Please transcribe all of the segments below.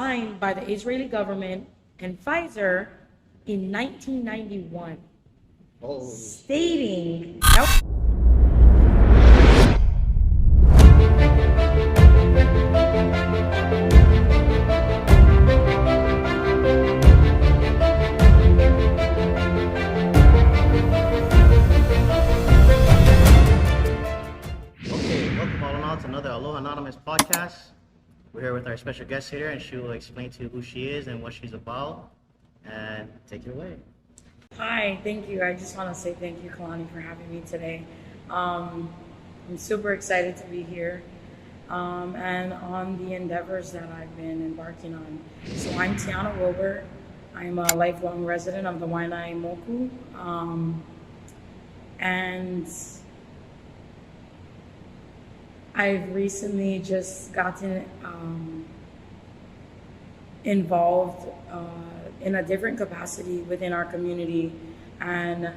signed by the Israeli government and Pfizer in 1991, stating another Aloha Anonymous podcast. We're here with our special guest here, and she will explain to you who she is and what she's about. And take it away. Hi, thank you. I just want to say thank you, Kalani, for having me today. I'm super excited to be here and on the endeavors that I've been embarking on. So I'm Tiana Wilbur. I'm a lifelong resident of the Waianae Moku. And I've recently just gotten involved in a different capacity within our community. And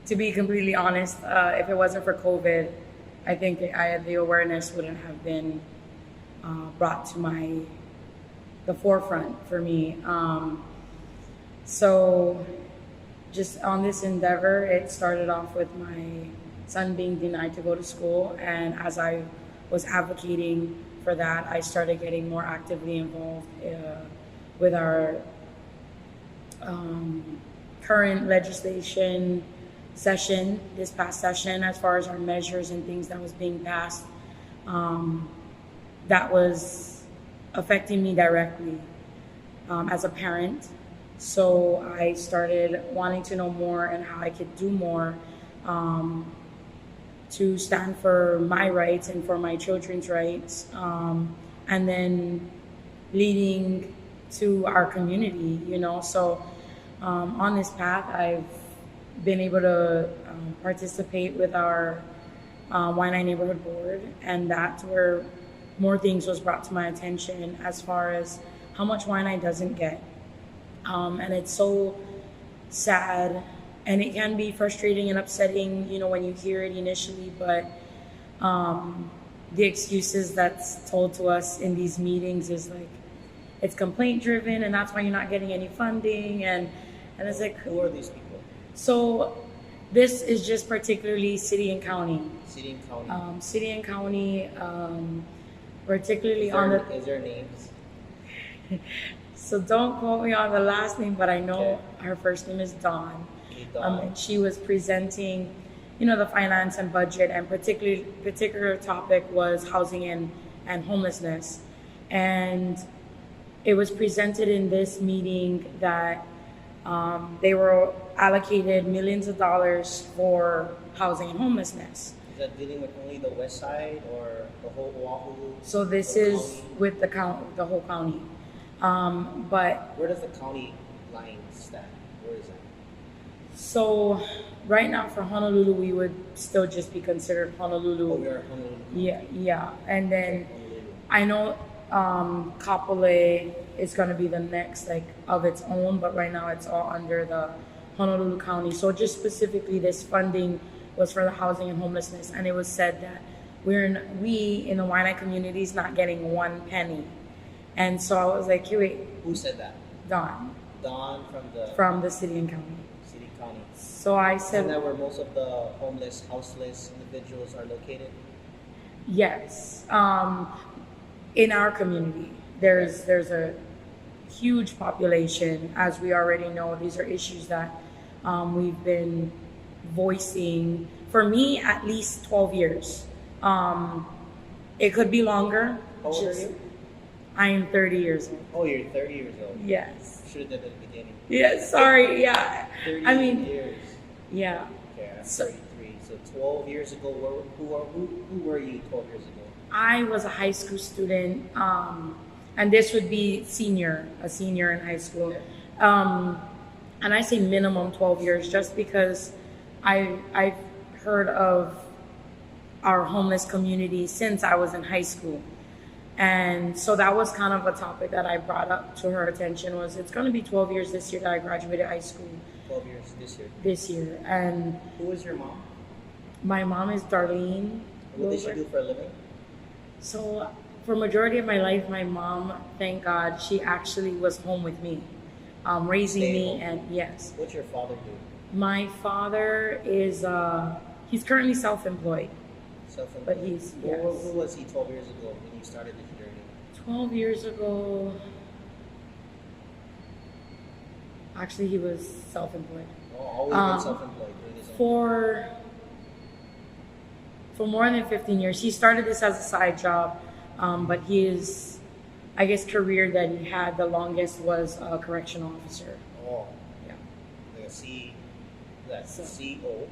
to be completely honest, if it wasn't for COVID, I think the awareness wouldn't have been brought to the forefront for me. So just on this endeavor, it started off with my son being denied to go to school, and as I was advocating for that, I started getting more actively involved with our current legislation session, this past session, as far as our measures and things that was being passed that was affecting me directly as a parent. So I started wanting to know more and how I could do more to stand for my rights and for my children's rights, and then leading to our community, So on this path, I've been able to participate with our Waianae Neighborhood Board, and that's where more things was brought to my attention as far as how much Waianae doesn't get. And it's so sad. And it can be frustrating and upsetting, when you hear it initially, but the excuses that's told to us in these meetings is like, it's complaint driven and that's why you're not getting any funding. And it's like, who are these people? So this is just particularly city and county. City and county. City and county, particularly Is there names? So don't quote me on the last name, but I know her first name is Dawn. And she was presenting, the finance and budget, and particular topic was housing and homelessness. And it was presented in this meeting that they were allocated millions of dollars for housing and homelessness. Is that dealing with only the west side or the whole Oahu? So this is county? With the whole county. But where does the county line stand? Where is that? So right now for Honolulu, we would still just be considered Honolulu. Oh, we are Honolulu. Yeah. And then I know Kapolei is going to be the next of its own, but right now it's all under the Honolulu County. So just specifically this funding was for the housing and homelessness, and it was said that we in the Waianae community is not getting one penny. And so I was like, hey, wait. Who said that? Dawn. Dawn from the city and county. City county. So I said, isn't that where most of the homeless, houseless individuals are located? Yes. In our community, there's a huge population. As we already know, these are issues that we've been voicing for me at least 12 years. It could be longer. How old are you? I am 30 years old. Oh, you're 30 years old. Yes. Should have done it at the beginning. Yeah, sorry. Yeah. 30 years. Yeah. Okay, I'm 33. So 12 years ago, who were you 12 years ago? I was a high school student, and this would be a senior in high school. Yeah. And I say minimum 12 years just because I've heard of our homeless community since I was in high school. And so that was kind of a topic that I brought up to her attention was it's going to be 12 years this year that I graduated high school. 12 years this year? This year. And who is your mom? My mom is Darlene. What does she do for a living? So for majority of my life, my mom, thank God, she actually was home with me, raising me. Home. And yes, What's your father do? my father is he's currently self-employed, Self-employed. but he's yes. Who was he 12 years ago when you started this journey? 12 years ago, actually, he was self-employed. Oh, always been self-employed. Doing his own For more than 15 years. He started this as a side job, but his, I guess, career that he had the longest was a correctional officer. Oh, Yeah. like a C, that's So- C-O.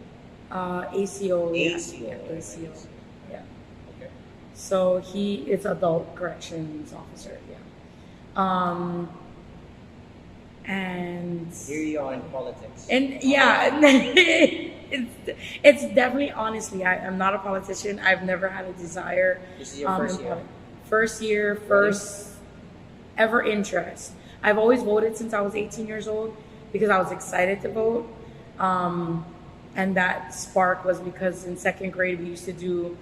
ACO. Yeah. ACO. Yeah, right, ACO. right. Yeah. Okay. So he is adult corrections officer. Yeah. And Here you are in politics. yeah, it's definitely, honestly, I'm not a politician. I've never had a desire. This is your first in year? First year, first ever interest. I've always voted since I was 18 years old because I was excited to vote. And that spark was because in second grade we used to do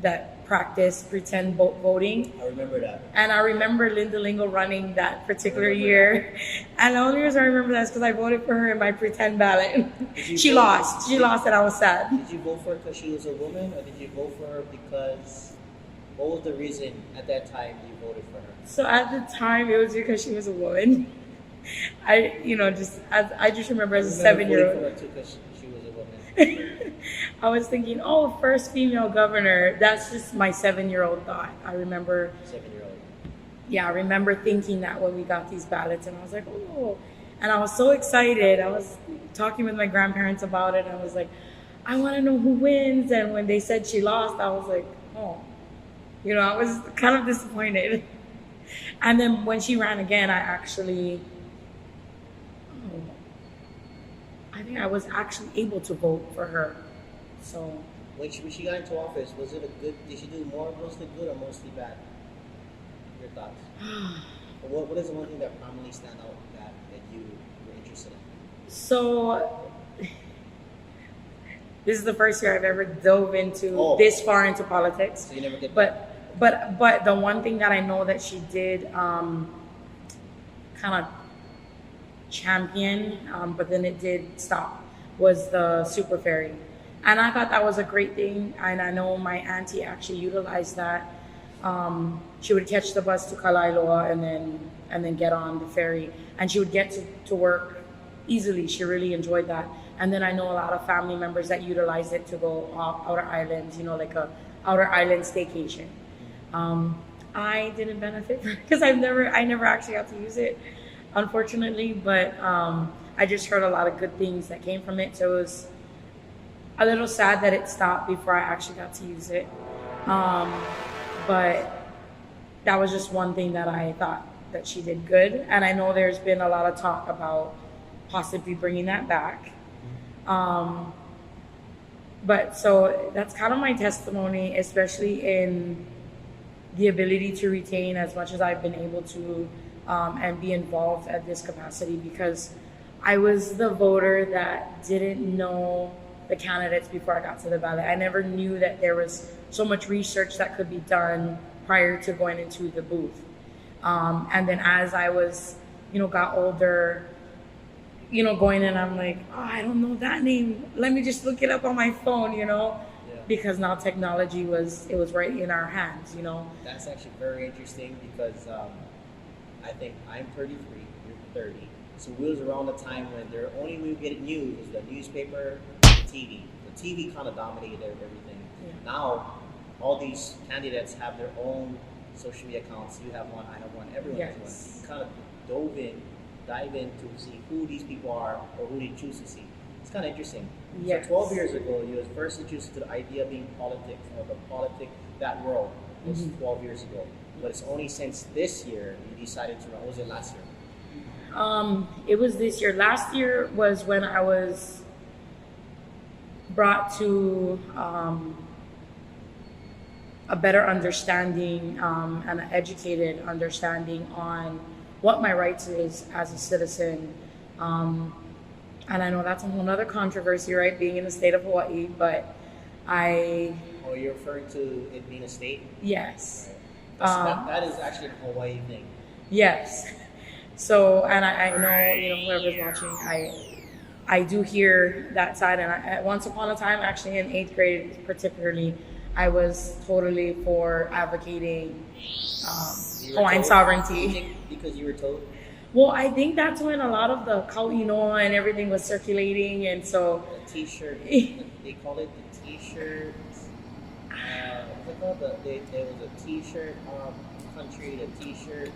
that practice pretend voting. I remember that. And I remember Linda Lingo running that particular year. And the only reason I remember that is because I voted for her in my pretend ballot. She lost. She lost and I was sad. Did you vote for her because she was a woman, or did you vote for her because, what was the reason at that time you voted for her? So at the time, it was because she was a woman. I just remember as a 7-year-old. I voted for her too because she was a woman. I was thinking, oh, first female governor. That's just my 7-year-old thought. I remember. 7-year-old. Yeah, I remember thinking that when we got these ballots, and I was like, oh, and I was so excited. I was talking with my grandparents about it. I was like, I want to know who wins. And when they said she lost, I was like, oh, I was kind of disappointed. And then when she ran again, I think I was actually able to vote for her. So When she got into office, was it a good? Did she do mostly good or mostly bad? Your thoughts? What is the one thing that prominently stand out that you were interested in? So this is the first year I've ever dove into this far into politics. So you never get. But the one thing that I know that she did kind of champion, but then it did stop, was the super ferry. And I thought that was a great thing. And I know my auntie actually utilized that. She would catch the bus to Aloha and then get on the ferry. And she would get to work easily. She really enjoyed that. And then I know a lot of family members that utilized it to go outer islands, like a outer island staycation. I didn't benefit because I never actually got to use it, unfortunately. But I just heard a lot of good things that came from it. So it was a little sad that it stopped before I actually got to use it. But that was just one thing that I thought that she did good. And I know there's been a lot of talk about possibly bringing that back. But so that's kind of my testimony, especially in the ability to retain as much as I've been able to and be involved at this capacity, because I was the voter that didn't know the candidates before I got to the ballot. I never knew that there was so much research that could be done prior to going into the booth. And then as I was, got older, going in, I'm like, oh, I don't know that name. Let me just look it up on my phone, because now technology was right in our hands, That's actually very interesting because I think I'm 33, you're 30. So we was around the time when the only way we get news was the newspaper, the TV. The TV kind of dominated everything. Yeah. Now, all these candidates have their own social media accounts. You have one, I have one, everyone has one. You kind of dive in to see who these people are or who they choose to see. It's kind of interesting. Yes. So 12 years ago, you was first introduced to the idea of being politics, or that world was 12 years ago. But it's only since this year you decided to run. What was it last year? It was this year. Last year was when I was brought to a better understanding and an educated understanding on what my rights is as a citizen. And I know that's a whole other controversy, right, being in the state of Hawaii, but Oh, you're referring to it being a state? Yes. Right. That is actually a Hawaii thing. Yes. So, and I know, whoever's watching, I do hear that side. And once upon a time, actually in 8th grade particularly, I was totally for advocating Hawaiian sovereignty. Because you were told? Well, I think that's when a lot of the kauinoa and everything was circulating, and so the T-shirt. They call it the T-shirt. What's it called? There was a T-shirt country, the T-shirt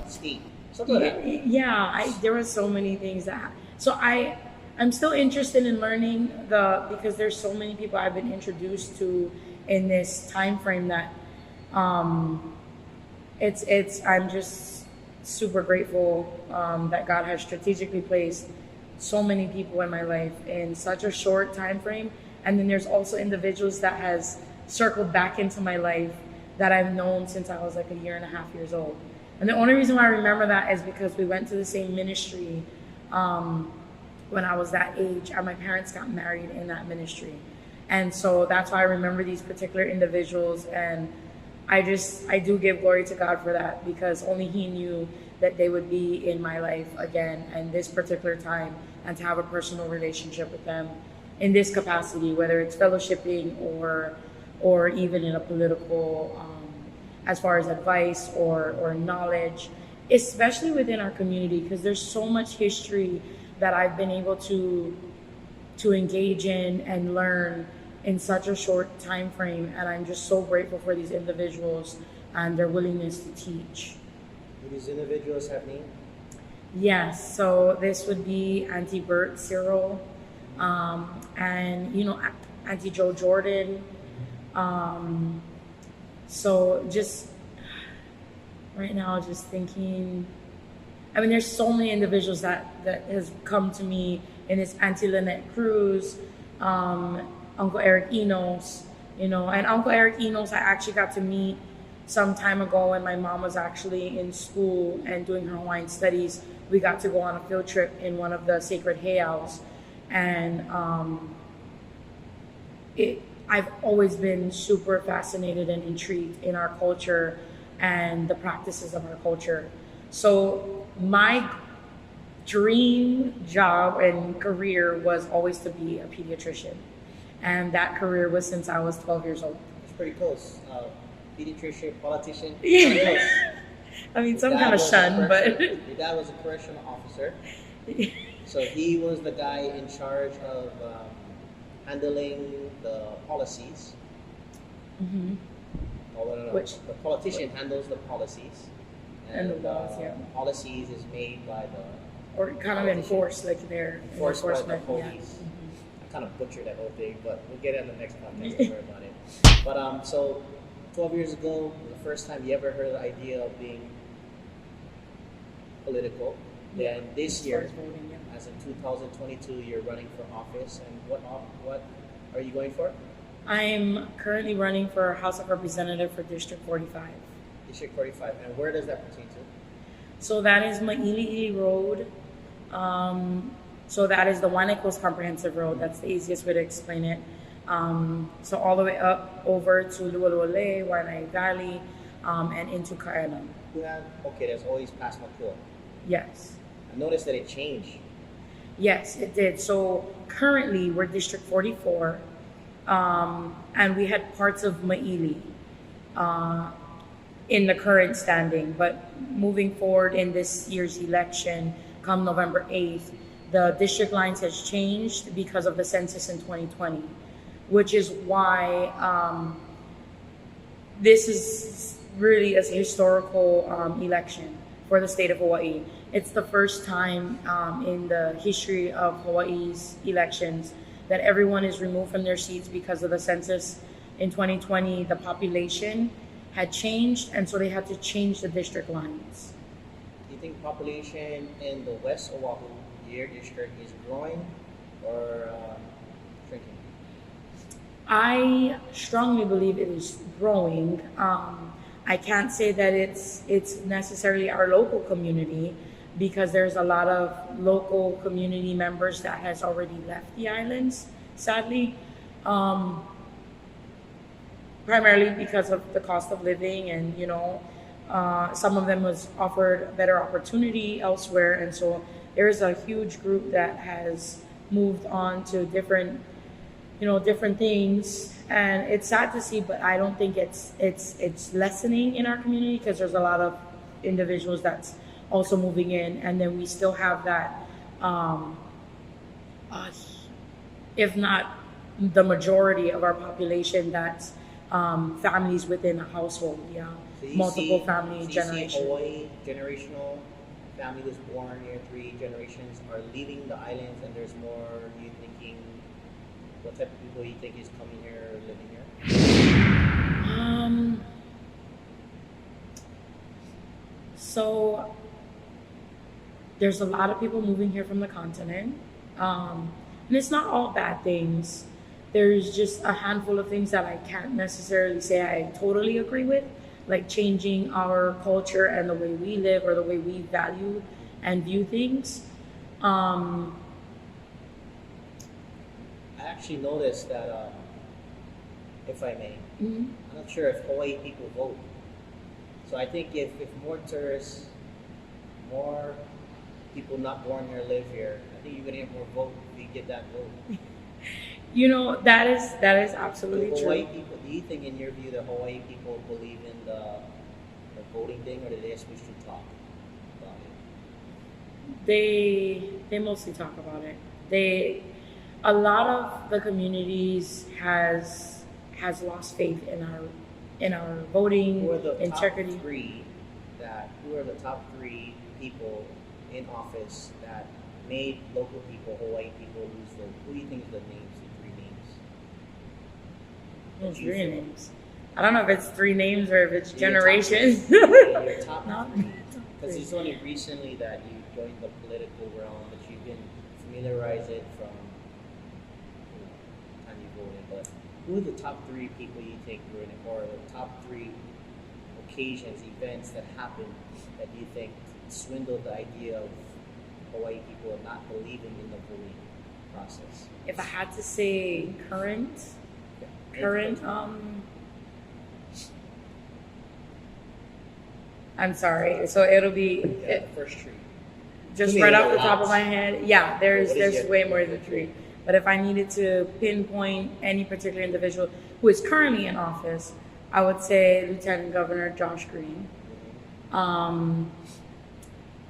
state, something like that. Yeah, there were so many things that. So I'm still interested in learning because there's so many people I've been introduced to in this time frame that I'm just super grateful that God has strategically placed so many people in my life in such a short time frame. And then there's also individuals that has circled back into my life that I've known since I was like 1.5 years old. And the only reason why I remember that is because we went to the same ministry when I was that age, and my parents got married in that ministry. And so that's why I remember these particular individuals, and I do give glory to God for that, because only He knew that they would be in my life again and this particular time, and to have a personal relationship with them in this capacity, whether it's fellowshipping or even in a political, as far as advice or knowledge, especially within our community, because there's so much history that I've been able to engage in and learn in such a short time frame. And I'm just so grateful for these individuals and their willingness to teach. Do these individuals have names? Yes, so this would be Auntie Bert Cyril, and Auntie Joe Jordan. So just right now, just thinking, there's so many individuals that has come to me, and it's Auntie Lynette Cruz, Uncle Eric Enos, and Uncle Eric Enos I actually got to meet some time ago when my mom was actually in school and doing her Hawaiian studies. We got to go on a field trip in one of the sacred heiaus, and I've always been super fascinated and intrigued in our culture and the practices of our culture. So my dream job and career was always to be a pediatrician. And that career was since I was 12 years old. It's pretty close. Pediatrician, politician. Yeah. Some kind of shun, but... Your dad was a correctional officer. So he was the guy in charge of handling the policies. Mm-hmm. The politician handles the policies. And the laws, yeah. Policies is made by or kind of enforced, like their enforcement. By the police. Yeah. Mm-hmm. I kind of butchered that whole thing, but we'll get it on the next podcast. Don't worry about it. But so 12 years ago, the first time you ever heard the idea of being political. Then this year, voting, as in 2022, you're running for office. And what are you going for? I'm currently running for House of Representative for District 45. District 45. And where does that pertain to? So that is Ma'ili'ili Road. So that is the Waianae Comprehensive Road. That's the easiest way to explain it. So all the way up over to Lualuale, Waianae Valley, and into Kaena. Okay, that's always past Makua. Yes. I noticed that it changed. Yes, it did. So currently we're District 44, and we had parts of Ma'ili in the current standing. But moving forward in this year's election, come November 8th, the district lines has changed because of the census in 2020, which is why this is really a historical election for the state of Hawaii. It's the first time in the history of Hawaii's elections that everyone is removed from their seats because of the census. In 2020, the population had changed, and so they had to change the district lines. Do you think population in the West Oahu, your district, is growing or shrinking? I strongly believe it is growing. I can't say that it's necessarily our local community, because there's a lot of local community members that has already left the islands, sadly. primarily because of the cost of living, and some of them was offered better opportunity elsewhere, and so there is a huge group that has moved on to different things, and it's sad to see, but I don't think it's lessening in our community, because there's a lot of individuals that's also moving in, and then we still have that, if not the majority of our population, that's families within a household, So multiple family generations. generations. Hawaii generational family was born here, 3 generations are leaving the islands, and there's more. You thinking, what type of people you think is coming here or living here? So there's a lot of people moving here from the continent, and it's not all bad things. There's just a handful of things that I can't necessarily say I totally agree with, like changing our culture and the way we live or the way we value and view things. I actually noticed that, if I may, Mhm. I'm not sure if Hawaii people vote. So I think if more tourists, more people not born here live here, I think you're gonna get more vote if you get that vote. That is Do absolutely Hawaii true. people, do you think in your view that Hawaii people believe in the voting thing, or do they just wish to talk about it? They mostly talk about it. A lot of the communities has lost faith in our voting Who are the integrity. who are the top 3 people in office that made local people, Hawaii people, lose vote? Who do you think is the 3 names? Those that you 3 feel? names. I don't know if it's 3 names or if it's Your top generations. three. Yeah, your top Not- 3. Because it's only recently that you joined the political realm, that you've been familiarized it from time you voted. But who are the top 3 people you think were in it, or the top 3 occasions, events that happened that you think swindled the idea of Hawaii people not believing in the voting process? If I had to say current, I'm sorry. So it'll be the first 3. just To me, right there's off a the top lot. of my head. Yeah, What is there's your- way more than 3. But if I needed to pinpoint any particular individual who is currently in office, I would say Lieutenant Governor Josh Green.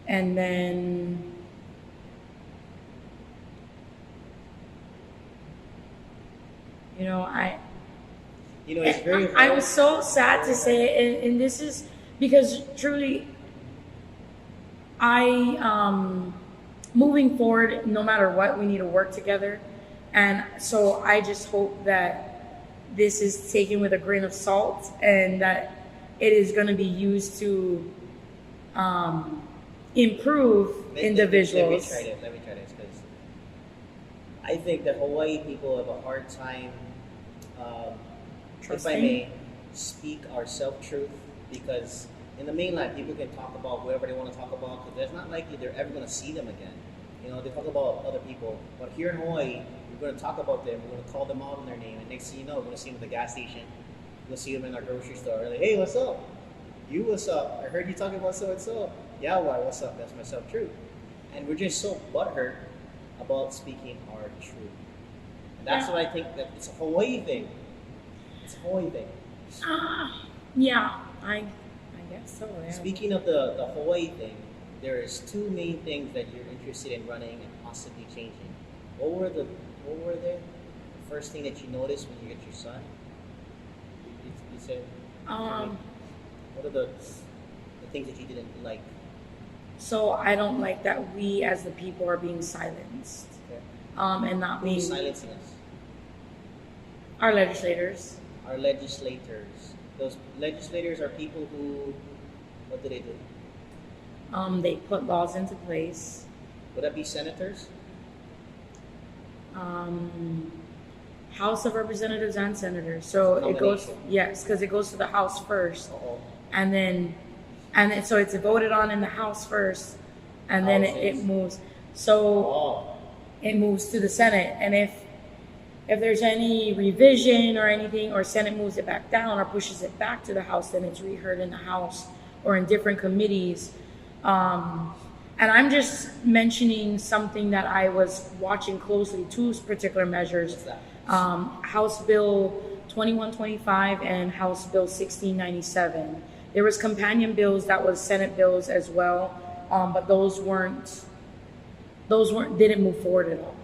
And then It's very hard. I was so sad to say it, and this is because truly, moving forward, no matter what, we need to work together. And so I just hope that this is taken with a grain of salt, and that it is going to be used to improve individuals. Let me try this, because I think that Hawaii people have a hard time, if I Trusting. may, speak our self-truth, because in the mainland, people can talk about whoever they want to talk about, because there's not likely they're ever going to see them again. They talk about other people, but here in Hawaii, we're going to talk about them, we're going to call them out on their name, and next thing you know, we're going to see them at the gas station, we're going to see them in our grocery store, like, hey, what's up? You, what's up? I heard you talking about so-and-so. Yeah, why, what's up? That's my self-truth. And we're just so butthurt about speaking our truth. And that's Yeah. what I think, that it's a Hawaii thing. It's a Hawaii thing. Yeah, I guess so. Yeah. Speaking of the Hawaii thing, there is 2 main things that you're interested in running and possibly changing. What were they? The first thing that you noticed when you get your son? You said. What are the things that you didn't like? So I don't like that we as the people are being silenced, Okay. and not Who's being silencing us? our legislators. Our legislators. Those legislators are people who, what do they do? They put laws into place. Would that be senators? House of Representatives and Senators. So it goes, Nomination. yes, because it goes to the House first, Uh-oh. and then so it's voted on in the House first, and then it Houses. moves. So Oh. it moves to the Senate, and if there's any revision or anything, or Senate moves it back down or pushes it back to the House, then it's reheard in the House or in different committees. And I'm just mentioning something that I was watching closely, two particular measures. What's that? House Bill 2125 and House Bill 1697. There was companion bills that was Senate bills as well, but those didn't move forward at all.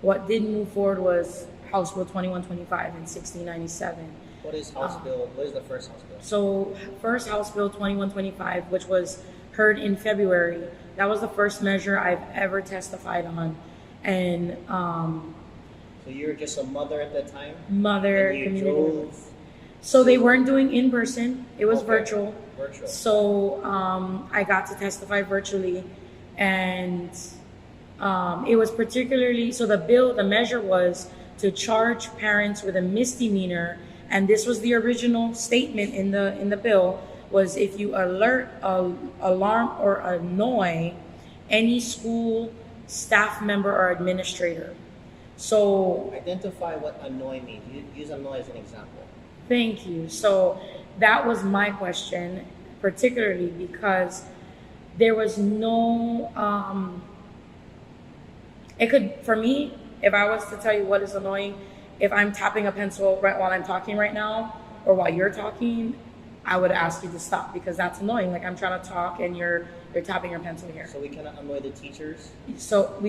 What did move forward was House Bill 2125 and 1697. What is House Bill? What is the first House Bill? So first House Bill 2125, which was heard in February, that was the first measure I've ever testified on. And so you were just a mother at that time? Mother, and you community. drove. So they weren't doing in person, it was Okay. virtual. Virtual. So I got to testify virtually, and it was particularly, so the measure was to charge parents with a misdemeanor, and this was the original statement in the bill, was if you alert, alarm, or annoy any school staff member or administrator. So Identify what annoy means. Use annoy as an example. thank you. So that was my question, particularly because there was no, it could, for me, if I was to tell you what is annoying, if I'm tapping a pencil right while I'm talking right now, or while you're talking, I would ask you to stop, because that's annoying. Like, I'm trying to talk and you're tapping your pencil here. So we cannot annoy the teachers? So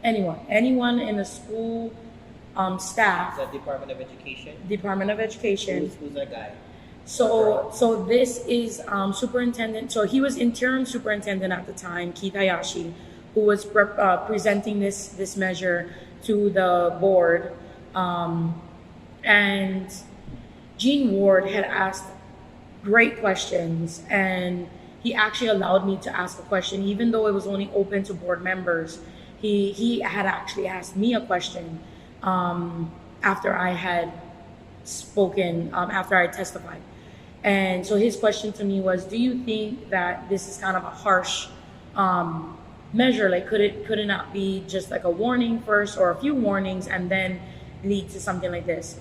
anyone in the school staff, Is that Department of Education? Department of Education. Who's that guy? So this is superintendent. So he was interim superintendent at the time, Keith Hayashi, who was presenting this measure to the board. And Gene Ward had asked great questions, and he actually allowed me to ask a question, even though it was only open to board members. He had actually asked me a question after I had spoken, after I testified. And so his question to me was, do you think that this is kind of a harsh measure? Like, could it not be just like a warning first, or a few warnings, and then lead to something like this?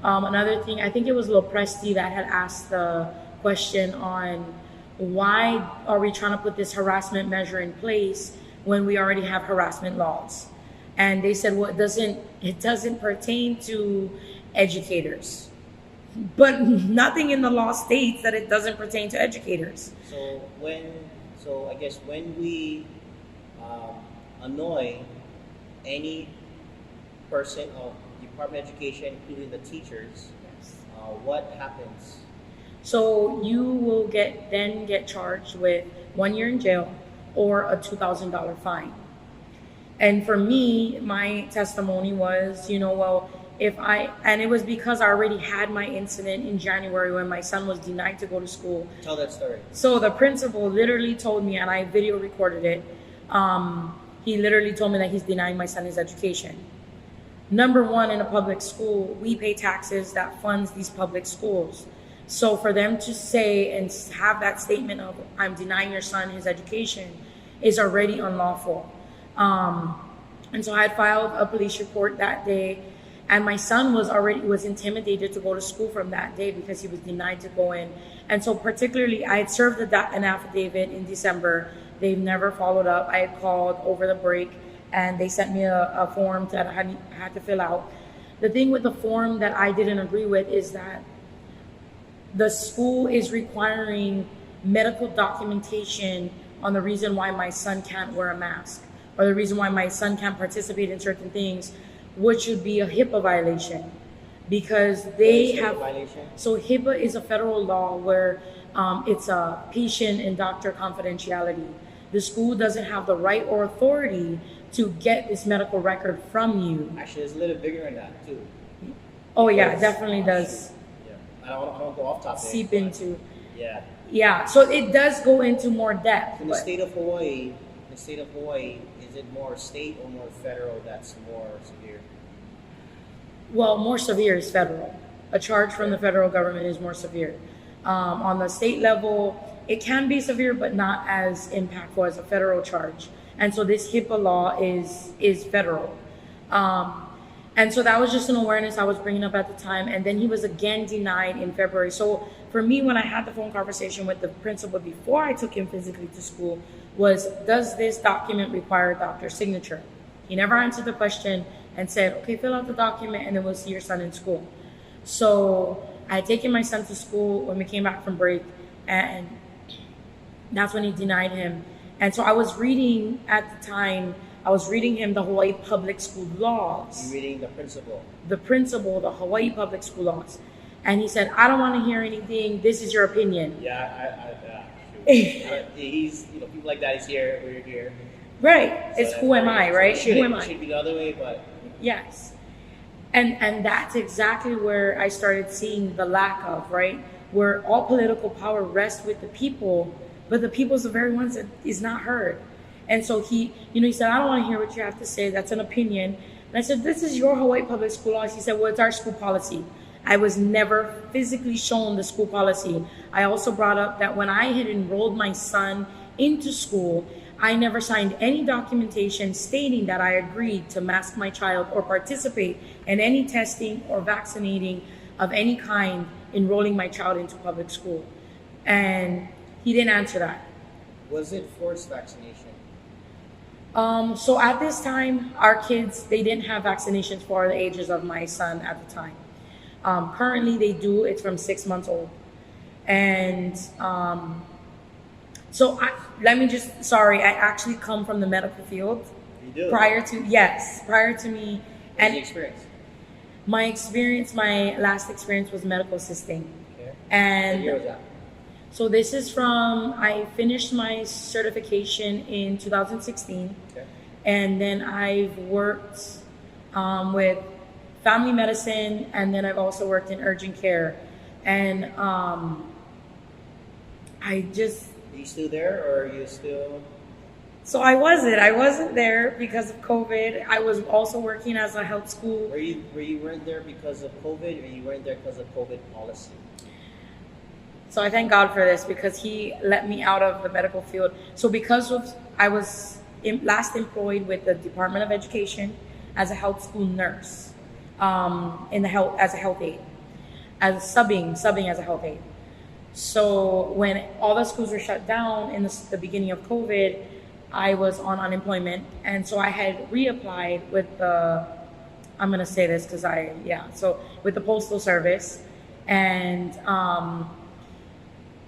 Another thing, I think it was Lopresti that had asked the question on why are we trying to put this harassment measure in place when we already have harassment laws? And they said, well, it doesn't pertain to educators. But nothing in the law states that it doesn't pertain to educators. So I guess when we annoy any person of Department of Education, including the teachers, what happens? So you will get charged with 1 year in jail or a $2,000 fine. And for me, my testimony was, and it was because I already had my incident in January when my son was denied to go to school. Tell that story. So the principal literally told me, and I video recorded it, he literally told me that he's denying my son his education. Number one, in a public school, we pay taxes that funds these public schools. So for them to say and have that statement of, I'm denying your son his education, is already unlawful. And so I had filed a police report that day, and my son was intimidated to go to school from that day because he was denied to go in. And so particularly, I had served an affidavit in December. They've never followed up. I had called over the break, and they sent me a form that I had to fill out. The thing with the form that I didn't agree with is that the school is requiring medical documentation on the reason why my son can't wear a mask, or the reason why my son can't participate in certain things, which would be a HIPAA violation, because they have. Violation? So HIPAA is a federal law where it's a patient and doctor confidentiality. The school doesn't have the right or authority to get this medical record from you. Actually, it's a little bigger than that too. Oh yeah, it definitely does. Yeah, I don't go off topic. Seep into. Yeah. Yeah, so it does go into more depth. In the state of Hawaii, is it more state or more federal that's more severe? Well, more severe is federal. A charge from the federal government is more severe. On the state level, it can be severe, but not as impactful as a federal charge. And so this HIPAA law is federal. And And so that was just an awareness I was bringing up at the time. And then he was again denied in February. So for me, when I had the phone conversation with the principal before I took him physically to school, was, does this document require a doctor's signature? He never answered the question and said, okay, fill out the document and then we'll see your son in school. So I had taken my son to school when we came back from break, and that's when he denied him. And so I was reading at the time, I was reading him the Hawaii public school laws. You're reading the principal. The Hawaii public school laws. And he said, I don't want to hear anything. This is your opinion. Yeah, he's, people like that is here, we're here. Right. So it's who am I, right? Who am I? It should be the other way, but. Yes. And that's exactly where I started seeing the lack of, right? Where all political power rests with the people, but the people's the very ones that is not heard. And so he said, I don't want to hear what you have to say. That's an opinion. And I said, this is your Hawaii public school laws. He said, well, it's our school policy. I was never physically shown the school policy. I also brought up that when I had enrolled my son into school, I never signed any documentation stating that I agreed to mask my child or participate in any testing or vaccinating of any kind enrolling my child into public school. And he didn't answer that. Was it forced vaccination? So at this time, our kids, they didn't have vaccinations for the ages of my son at the time. Currently they do, it's from 6 months old. And so I actually come from the medical field. You do? Prior to me. What's the experience? My last experience was medical assisting. Okay. And what year was that? So this is I finished my certification in 2016. Okay. And then I've worked with family medicine, and then I've also worked in urgent care. And Are you still there, or are you still? So I wasn't there because of COVID. I was also working as a health school. You weren't there because of COVID, or you weren't there because of COVID policy? So I thank God for this, because he let me out of the medical field. So I was last employed with the Department of Education as a health school nurse, as a health aide, as subbing as a health aide. So when all the schools were shut down in the beginning of COVID, I was on unemployment, and so I had reapplied with I'm gonna say this with the Postal Service, and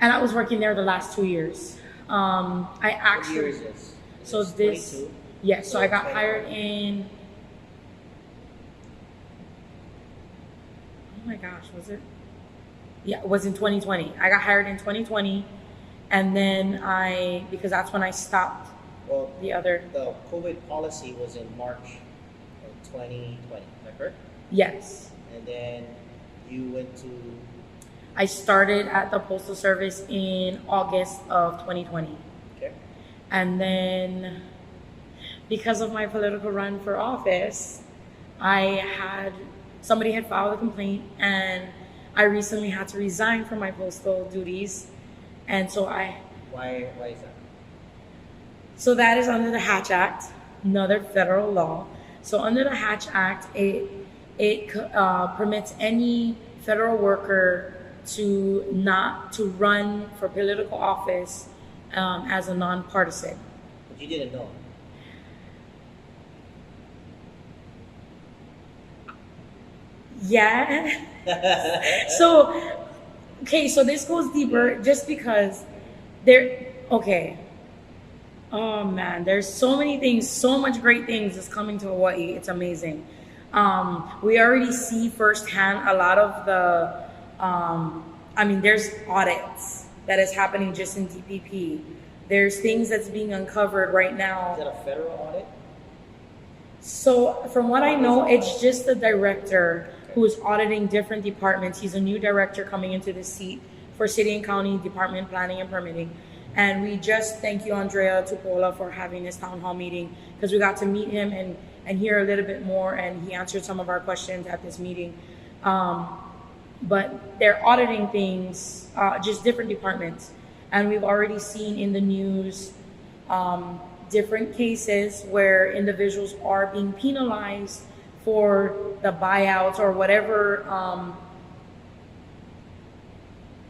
I was working there the last 2 years. What year is this? So it's this, 22? yes. So I got hired in. Oh my gosh, was it? Yeah, it was in 2020. I got hired in 2020, and then because that's when I stopped. Well, the COVID policy was in March of 2020. Is that correct? Yes. And then you went to. I started at the Postal Service in August of 2020. Okay. And then, because of my political run for office, somebody had filed a complaint, and I recently had to resign from my postal duties. And so Why is that? So that is under the Hatch Act, another federal law. So under the Hatch Act, it permits any federal worker to run for political office as a nonpartisan. But you didn't know. Yeah. So this goes deeper just because oh man, there's so many things, so much great things that's coming to Hawaii. It's amazing. We already see firsthand a lot of there's audits that is happening just in DPP. There's things that's being uncovered right now. Is that a federal audit? So from what I know, it's just the director who is auditing different departments. He's a new director coming into the seat for City and County Department Planning and Permitting. And we just thank you, Andrea Tupola, for having this town hall meeting, because we got to meet him and hear a little bit more, and he answered some of our questions at this meeting. But they're auditing things, just different departments. And we've already seen in the news different cases where individuals are being penalized for the buyouts or whatever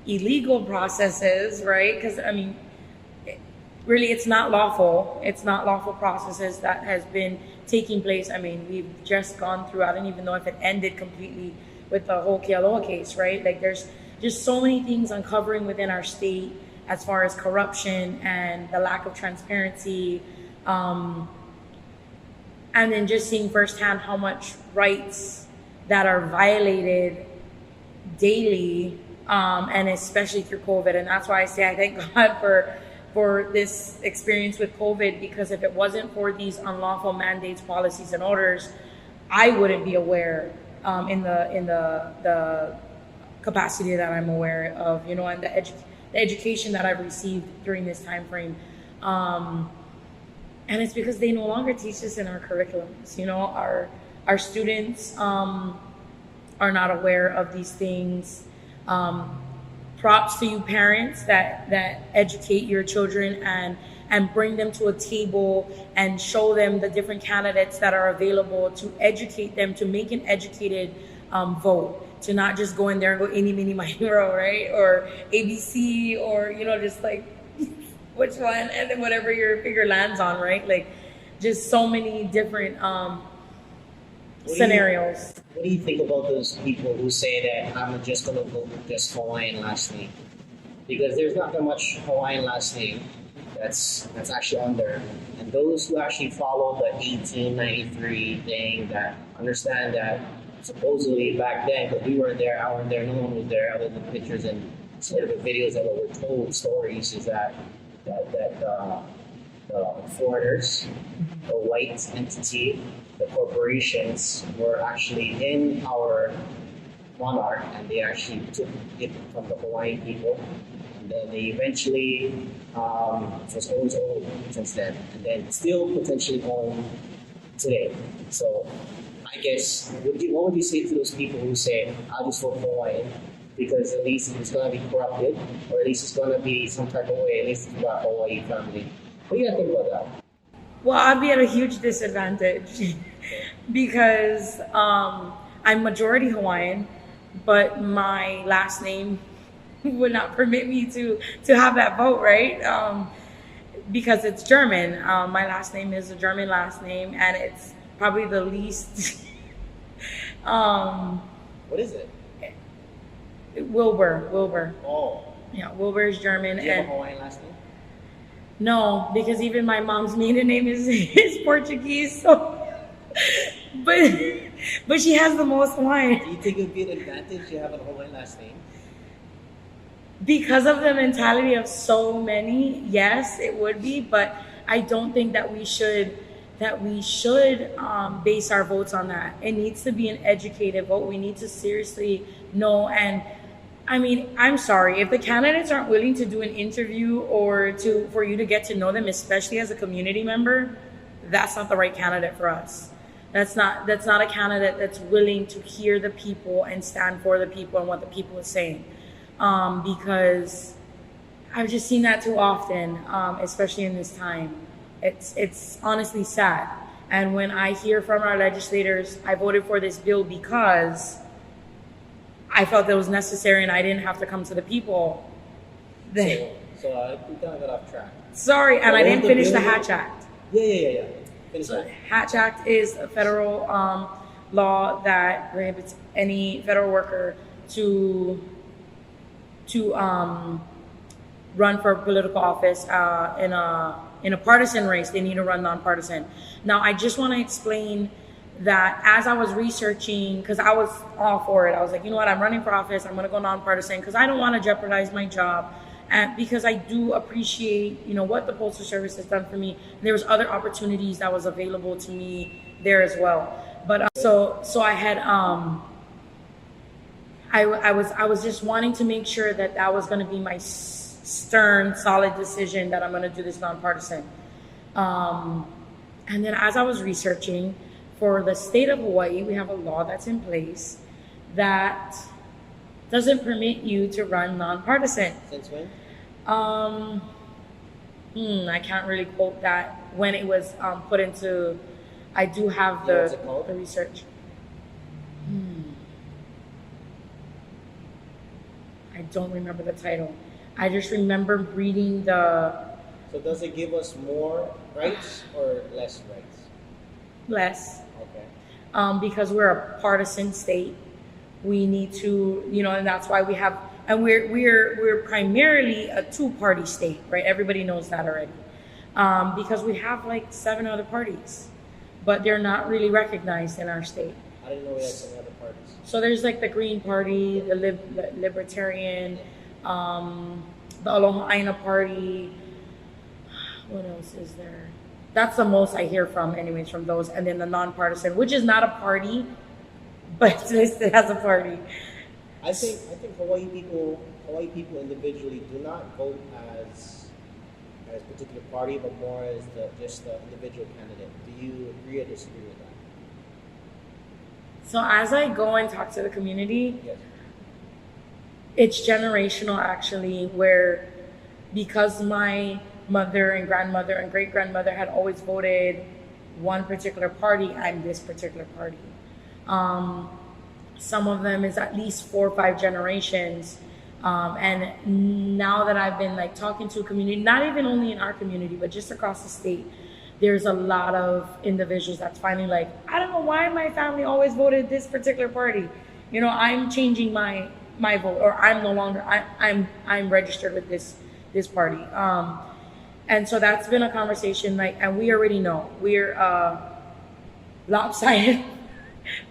illegal processes, right? Because I mean, really, it's not lawful. It's not lawful processes that has been taking place. I mean, we've just gone through, I don't even know if it ended completely with the whole Aloha case, right? Like there's just so many things uncovering within our state as far as corruption and the lack of transparency. And then just seeing firsthand how much rights that are violated daily, and especially through COVID. And that's why I say I thank God for this experience with COVID, because if it wasn't for these unlawful mandates, policies, and orders, I wouldn't be aware in the capacity that I'm aware of, you know, and the education that I've received during this time frame. And it's because they no longer teach this in our curriculums. You know, our students are not aware of these things. Props to you parents that educate your children and bring them to a table and show them the different candidates that are available, to educate them, to make an educated vote, to not just go in there and go eeny, meeny, miny, moe, right? Or ABC, or, you know, just like which one, and then whatever your finger lands on, right? Like just so many different scenarios. What do you think about those people who say that I'm just going to go with this Hawaiian last name? Because there's not that much Hawaiian last name that's actually on there. And those who actually follow the 1893 thing, that understand that supposedly back then, because we weren't there, I wasn't there, no one was there other than pictures and sort of the videos that were told, stories, is that the foreigners, the white entity, the corporations were actually in our monarch, and they actually took it from the Hawaiian people, and then they eventually it was always owned since then, and then still potentially owned today. So I guess what would you say to those people who say, I'll just vote Hawaiian because at least it's going to be corrupted, or at least it's going to be some type of way, at least it's about Hawaii family? What do you think about that? Well, I'd be at a huge disadvantage because I'm majority Hawaiian, but my last name would not permit me to have that vote, right? Because it's German. My last name is a German last name, and it's probably the least. What is it? Wilbur. Oh. Yeah, Wilbur is German. Do you have a Hawaiian last name? No, because even my mom's maiden name is Portuguese. So, but she has the most Hawaiian. Do you think it would be an advantage to have a Hawaiian last name? Because of the mentality of so many, yes, it would be. But I don't think that we should base our votes on that. It needs to be an educated vote. We need to seriously know. And I mean, I'm sorry, if the candidates aren't willing to do an interview or for you to get to know them, especially as a community member, that's not the right candidate for us. That's not a candidate that's willing to hear the people and stand for the people and what the people are saying. Because I've just seen that too often, especially in this time. It's honestly sad. And when I hear from our legislators, I voted for this bill because I felt that it was necessary and I didn't have to come to the people. So we kind of got off track. Sorry, and I didn't finish the Hatch Act. Yeah. Finish So that. Hatch Act is a federal law that prohibits any federal worker to run for political office in a partisan race. They need to run nonpartisan. Now, I just want to explain that as I was researching, because I was all for it, I was like, you know what, I'm running for office, I'm going to go nonpartisan because I don't want to jeopardize my job, and because I do appreciate, you know, what the Postal Service has done for me. There was other opportunities that was available to me there as well. But so I had I was just wanting to make sure that was going to be my stern, solid decision that I'm going to do this nonpartisan. And then as I was researching, for the state of Hawaii, we have a law that's in place that doesn't permit you to run nonpartisan. Since when? I can't really quote that when it was put into. I do have the research. don't remember the title. I just remember reading the So does it give us more rights or less rights? less. Okay. Because we're a partisan state. We need to, and that's why we have, and we're primarily a two-party state, right? Everybody knows that already. Because we have like 7 other parties, but they're not really recognized in our state. I didn't know we had some other parties. So there's like the Green Party, the Libertarian, the Aloha Party. What else is there? That's the most I hear from, anyways, from those. And then the nonpartisan, which is not a party, but it's listed as a party. I think Hawaii people individually do not vote as a particular party, but more as just the individual candidate. Do you agree or disagree with that? So as I go and talk to the community, Yes. it's generational actually, where because my mother and grandmother and great grandmother had always voted one particular party, I'm this particular party. Some of them is at least 4 or 5 generations. And now that I've been like talking to a community, not even only in our community, but just across the state, there's a lot of individuals that's finally like, I don't know why my family always voted this particular party. I'm changing my vote, or I'm no longer, I'm registered with this party. And so that's been a conversation, like, and we already know we're a lopsided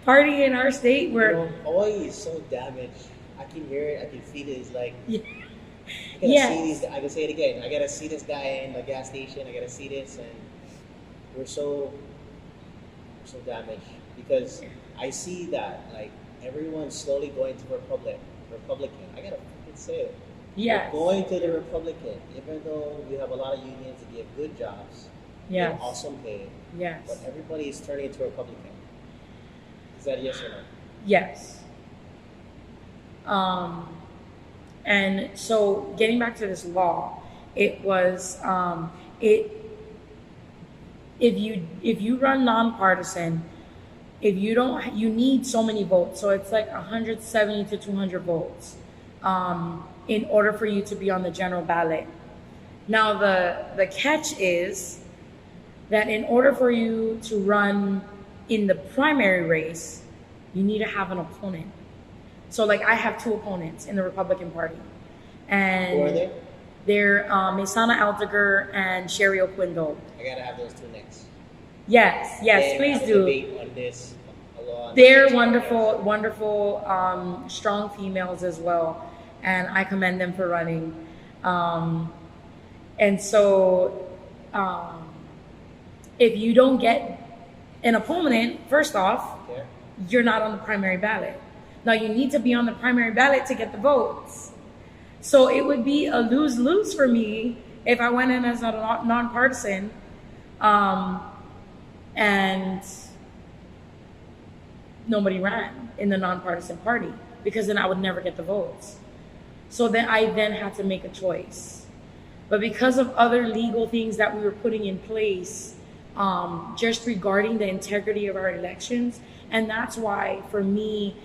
party in our state where Hawaii is so damaged. I can hear it, I can feel it. It's like, Yeah. I can say it again. I gotta see this guy in the gas station. I gotta see this, and we're so damaged because I see that like everyone's slowly going to Republican. I gotta fucking say it. Yes. We're going to the Republican, even though we have a lot of unions that give good jobs. Yes. They're awesome paid. Yes. But everybody is turning into Republican. Is that a yes or no? Yes. And so getting back to this law, it was if you run nonpartisan, you need so many votes. So it's like 170 to 200 votes in order for you to be on the general ballot. Now the catch is that in order for you to run in the primary race, you need to have an opponent. So like I have 2 opponents in the Republican Party. And who are they? They're Misana Altager and Sherry Oquindo. I gotta have those 2 next. Yes, Then please have a do. debate on this. They're wonderful, strong females as well, and I commend them for running. And so, if you don't get an opponent, first off, Okay. you're not on the primary ballot. Now you need to be on the primary ballot to get the votes. So it would be a lose-lose for me if I went in as a nonpartisan, and nobody ran in the nonpartisan party, because then I would never get the votes. So then I had to make a choice. But because of other legal things that we were putting in place, just regarding the integrity of our elections, and that's why for me,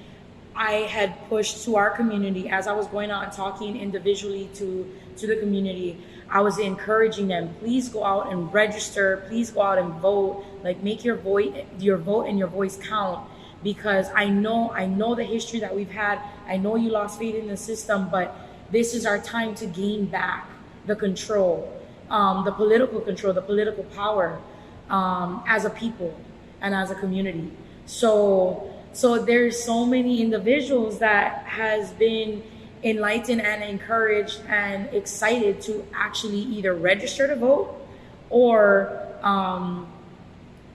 I had pushed to our community as I was going out and talking individually to the community. I was encouraging them, please go out and register, please go out and vote, like make your vote and your voice count, because I know the history that we've had. I know you lost faith in the system, but this is our time to gain back the control, the political control, the political power, as a people and as a community. So there's so many individuals that has been enlightened and encouraged and excited to actually either register to vote or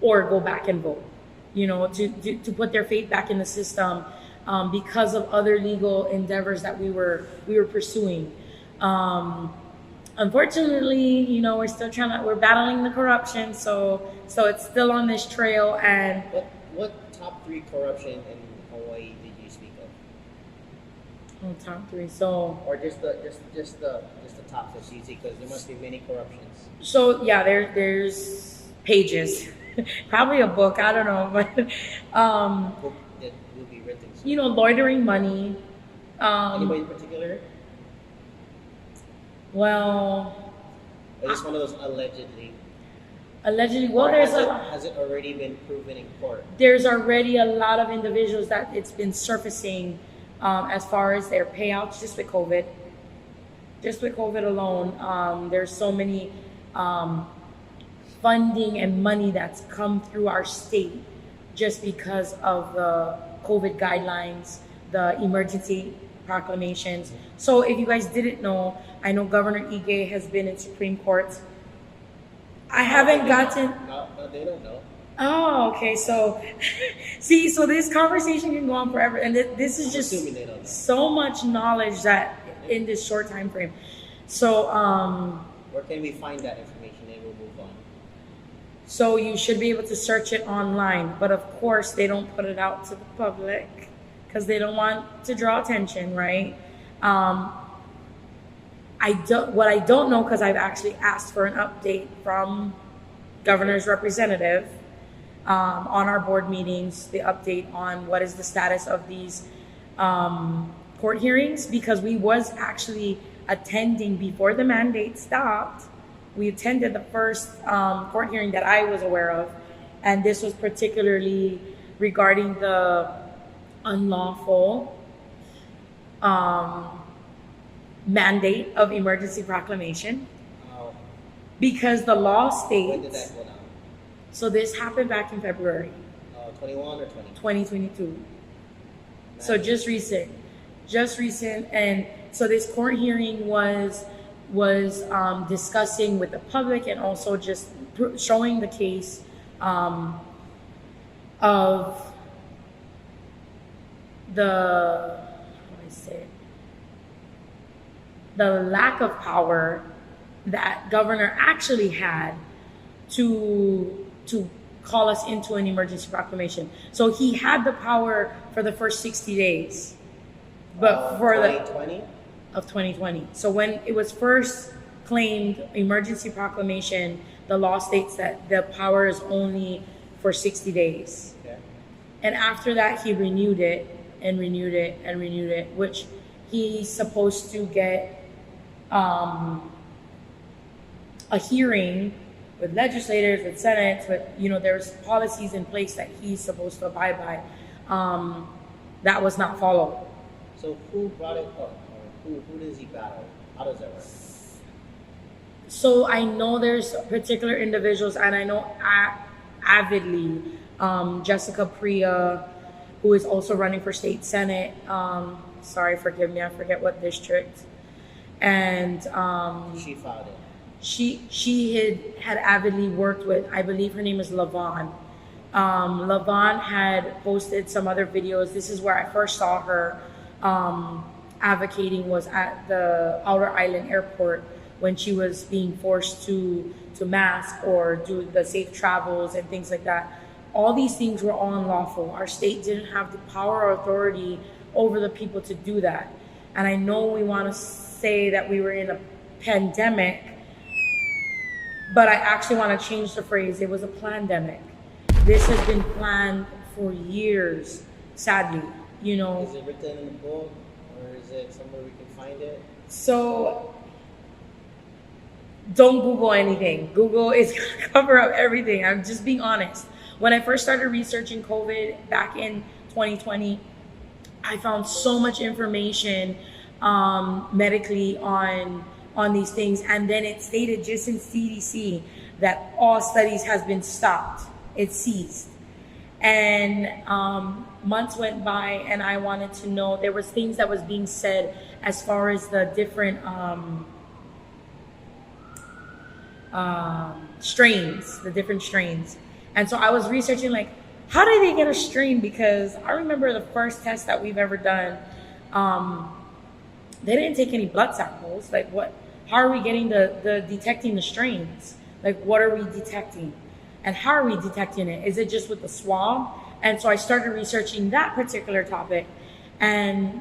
go back and vote, to put their faith back in the system, because of other legal endeavors that we were pursuing. Unfortunately, we're still we're battling the corruption, so it's still on this trail. And what top 3 corruption in Hawaii did you speak of? top 3. So Or just the top 50, because there must be many corruptions. So yeah, there's pages, probably a book. I don't know, but Book that will be written. loitering money. Anybody in particular? Well, Or is this one of those allegedly? allegedly, well, Or there's has it already been proven in court? there's already a lot of individuals that it's been surfacing as far as their payouts just with COVID. Just with COVID alone, there's so many funding and money that's come through our state just because of the COVID guidelines, the emergency proclamations. So if you guys didn't know, I know Governor Ige has been in Supreme Court. I haven't gotten... No, they don't know. Oh, okay. So, see, so this conversation can go on forever, and this is just Assuming they don't know. so much knowledge that in this short time frame. So, Where can we find that information? And we'll move on. so you should be able to search it online, but of course they don't put it out to the public because they don't want to draw attention, right? What I don't know, because I've actually asked for an update from governor's representative on our board meetings, the update on what is the status of these court hearings, because we was actually attending before the mandate stopped. We attended the first court hearing that I was aware of, and this was particularly regarding the unlawful mandate of emergency proclamation, because the law When did states. that go down? So this happened back in February 21 or 20? 2022. So just recent, and so this court hearing was discussing with the public and also just showing the case of the lack of power that governor actually had to call us into an emergency proclamation. So he had the power for the first 60 days, but for 2020? of 2020. So when it was first claimed emergency proclamation, the law states that the power is only for 60 days. Okay. And after that, he renewed it and renewed it and renewed it, which he's supposed to get a hearing with legislators, with Senate, with, there's policies in place that he's supposed to abide by. That was not followed. So who brought it up? Or who does he battle? How does that work? So I know there's particular individuals, and I know avidly Jessica Priya, who is also running for state senate. Sorry, forgive me, I forget what district. And She filed it. She had avidly worked with, I believe her name is Lavon. Lavon had posted some other videos. This is where I first saw her advocating, was at the Outer Island Airport when she was being forced to mask or do the safe travels and things like that. All these things were all unlawful. Our state didn't have the power or authority over the people to do that. And I know we want to say that we were in a pandemic, but I actually want to change the phrase. It was a plandemic. This has been planned for years, sadly, Is it written in the book, or is it somewhere we can find it? So don't Google anything. Google is going to cover up everything. I'm just being honest. When I first started researching COVID back in 2020, I found so much information medically on these things. And then it stated just in CDC that all studies has been stopped. It ceased. And months went by, and I wanted to know, there was things that was being said as far as the different strains, the different strains. And so I was researching, like, how did they get a strain? Because I remember the first test that we've ever done, they didn't take any blood samples. Like, how are we getting the detecting the strains? Like, what are we detecting? And how are we detecting it? Is it just with the swab? And so I started researching that particular topic, and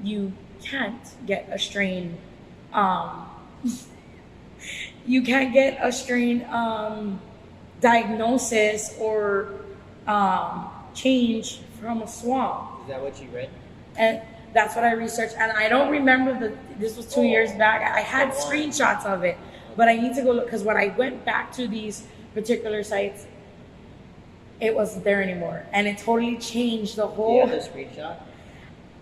you can't get a strain. You can't get a strain diagnosis or change from a swab. Is that what you read? And that's what I researched. And I don't remember this was 2 years back. I had screenshots of it, but I need to go look, because when I went back to these particular sites, it wasn't there anymore. And it totally changed the whole. Do you have a screenshot?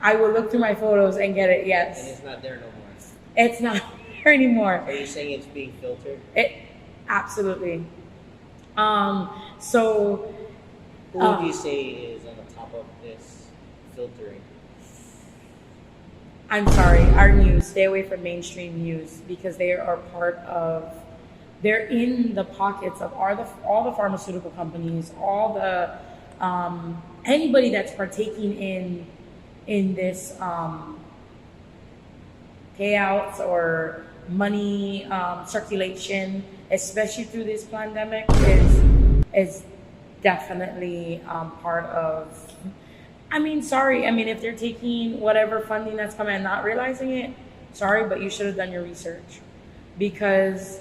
I will look through my photos and get it, yes. And it's not there no more. It's not there anymore. Are you saying it's being filtered? Absolutely. So who would you say is on the top of this filtering? I'm sorry, our news. Stay away from mainstream news, because they are they're in the pockets of all the pharmaceutical companies, all the anybody that's partaking in this payouts or money circulation, especially through this pandemic, is definitely part of. If they're taking whatever funding that's coming and not realizing it, sorry, but you should have done your research, because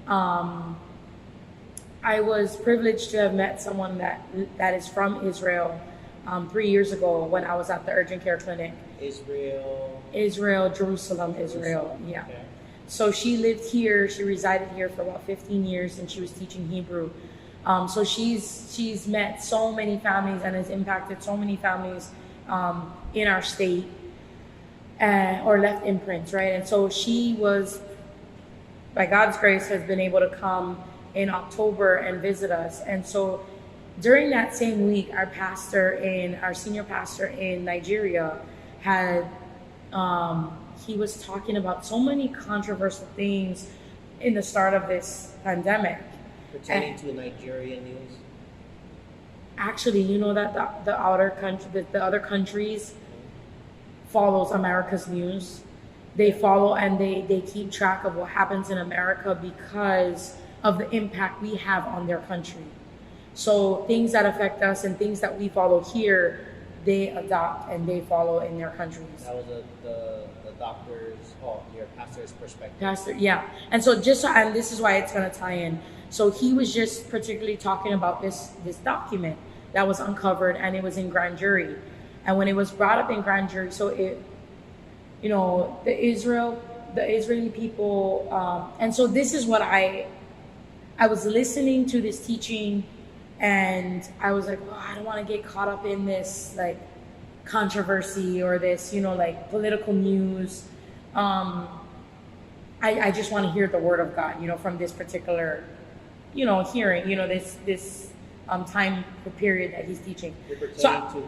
I was privileged to have met someone that is from Israel 3 years ago when I was at the urgent care clinic. Jerusalem, Israel. Yeah. Okay. So she lived here. She resided here for about 15 years, and she was teaching Hebrew. So she's met so many families and has impacted so many families in our state, or left imprints, right? And so she was, by God's grace, has been able to come in October and visit us. And so during that same week, our senior pastor in Nigeria had, he was talking about so many controversial things in the start of this pandemic. Pertaining to Nigerian news? Actually, you know that the other countries follows America's news. They follow and they keep track of what happens in America because of the impact we have on their country. So things that affect us and things that we follow here, they adopt and they follow in their countries. That was the your pastor's perspective. Pastor, yeah. And so and this is why it's going to tie in. So he was just particularly talking about this document that was uncovered, and it was in grand jury. And when it was brought up in grand jury, so the Israeli people, and so this is what I was listening to this teaching, and I was like, well, I don't want to get caught up in this like controversy or this, like political news. I just want to hear the word of God, from this particular, hearing, this time period that he's teaching. You're pertaining to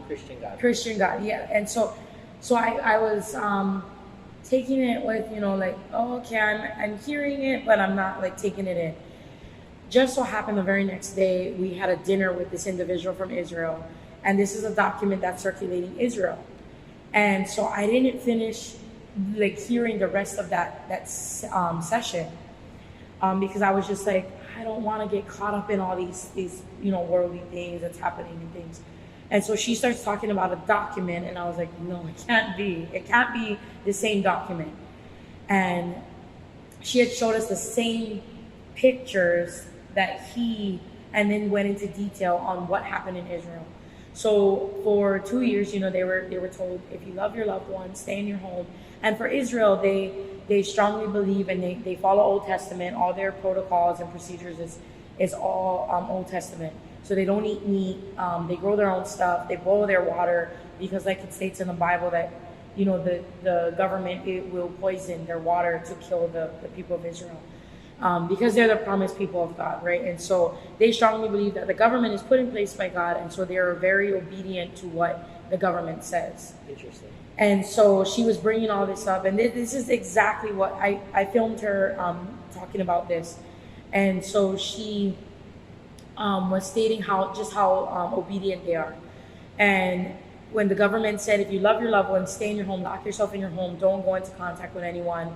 Christian God, yeah. And so I was taking it with, okay, I'm hearing it, but I'm not like taking it in. Just so happened the very next day, we had a dinner with this individual from Israel, and this is a document that's circulating Israel. And so I didn't finish like hearing the rest of that session because I was just like, I don't want to get caught up in all these worldly things that's happening and things. And so she starts talking about a document, and I was like, no, it can't be the same document. And she had showed us the same pictures and then went into detail on what happened in Israel. So for 2 years, they were told, if you love your loved ones, stay in your home. And for Israel, they strongly believe, and they follow Old Testament. All their protocols and procedures is all Old Testament. So they don't eat meat. They grow their own stuff. They boil their water because, like it states in the Bible, that the government will poison their water to kill the people of Israel. Because they're the promised people of God, right? And so they strongly believe that the government is put in place by God, and so they are very obedient to what the government says. Interesting. And so she was bringing all this up, and this is exactly what I filmed her talking about this. And so she was stating how obedient they are. And when the government said, if you love your loved ones, stay in your home, lock yourself in your home, don't go into contact with anyone.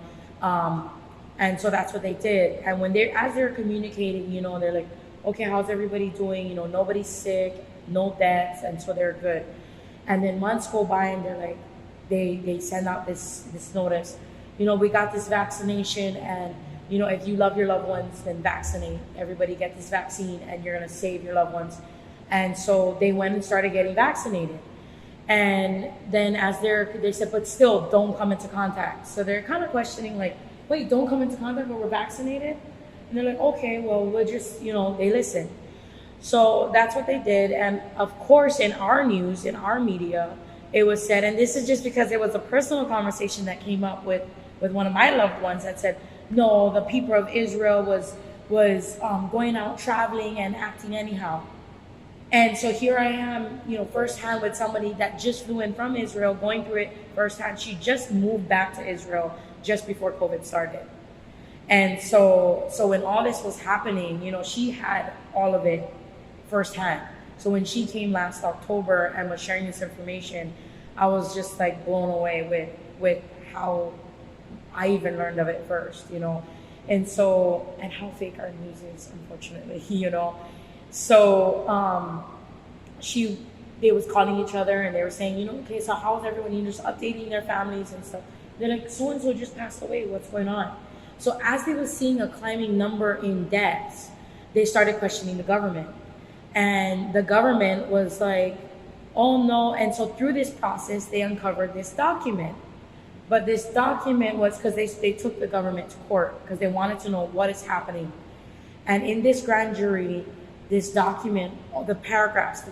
And so that's what they did. And as they're communicating, they're like, okay, how's everybody doing? Nobody's sick, no deaths, and so they're good. And then months go by, and they're like, they send out this notice. We got this vaccination, and if you love your loved ones, then vaccinate. Everybody get this vaccine, and you're gonna save your loved ones. And so they went and started getting vaccinated. And then they said, but still don't come into contact. So they're kind of questioning like, wait, don't come into contact, but we're vaccinated? And they're like, okay, well, we'll just, they listen. So that's what they did. And of course, in our news, in our media, it was said, and this is just because it was a personal conversation that came up with one of my loved ones that said, no, the people of Israel was going out traveling and acting anyhow. And so here I am, firsthand with somebody that just flew in from Israel, going through it firsthand. She just moved back to Israel just before COVID started. And so when all this was happening, she had all of it firsthand. So when she came last October and was sharing this information, I was just like blown away with how I even learned of it first, and how fake our news is, unfortunately, So they was calling each other and they were saying, okay, so how's everyone, just updating their families and stuff. They're like, so-and-so just passed away, what's going on? So as they were seeing a climbing number in deaths, they started questioning the government. And the government was like, oh no. And so through this process, they uncovered this document. But this document was because they took the government to court because they wanted to know what is happening. And in this grand jury, this document, the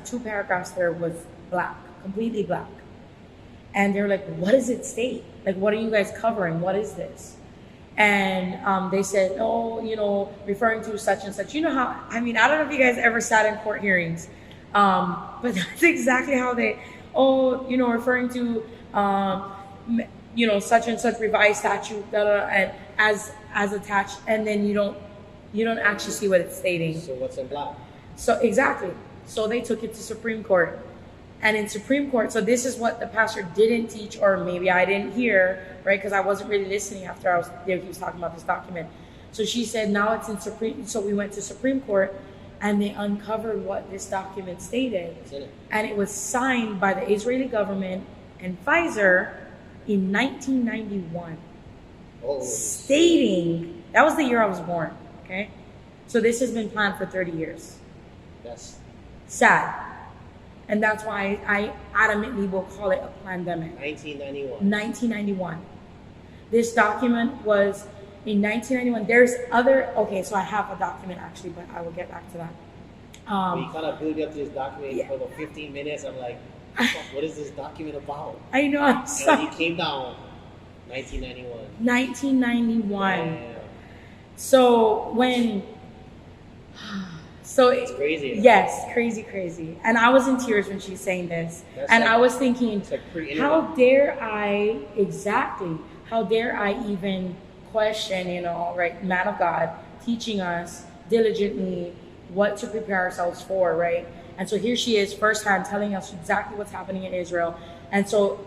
two paragraphs there was black, completely black. And they're like, what does it state? Like, what are you guys covering? What is this? And they said, referring to such and such. I don't know if you guys ever sat in court hearings, but that's exactly how referring to, such and such revised statute, and as attached, and then you don't actually see what it's stating. So what's in black? So exactly. So they took it to Supreme Court. And in Supreme Court, so this is what the pastor didn't teach, or maybe I didn't hear, right? Because I wasn't really listening after he was talking about this document. So she said, now it's in Supreme. So we went to Supreme Court, and they uncovered what this document stated, and it was signed by the Israeli government and Pfizer in 1991, stating that was the year I was born. Okay, so this has been planned for 30 years. That's sad. And that's why I adamantly will call it a pandemic. 1991. This document was in 1991. There's so I have a document actually, but I will get back to that. We kind of built up this document for about 15 minutes. I'm like, what is this document about? I know. And then it came down 1991. 1991. Yeah. So it's crazy. Yes, crazy. And I was in tears when she's saying this. I was thinking, how dare I even question, right, man of God, teaching us diligently what to prepare ourselves for, right? And so here she is firsthand telling us exactly what's happening in Israel. And so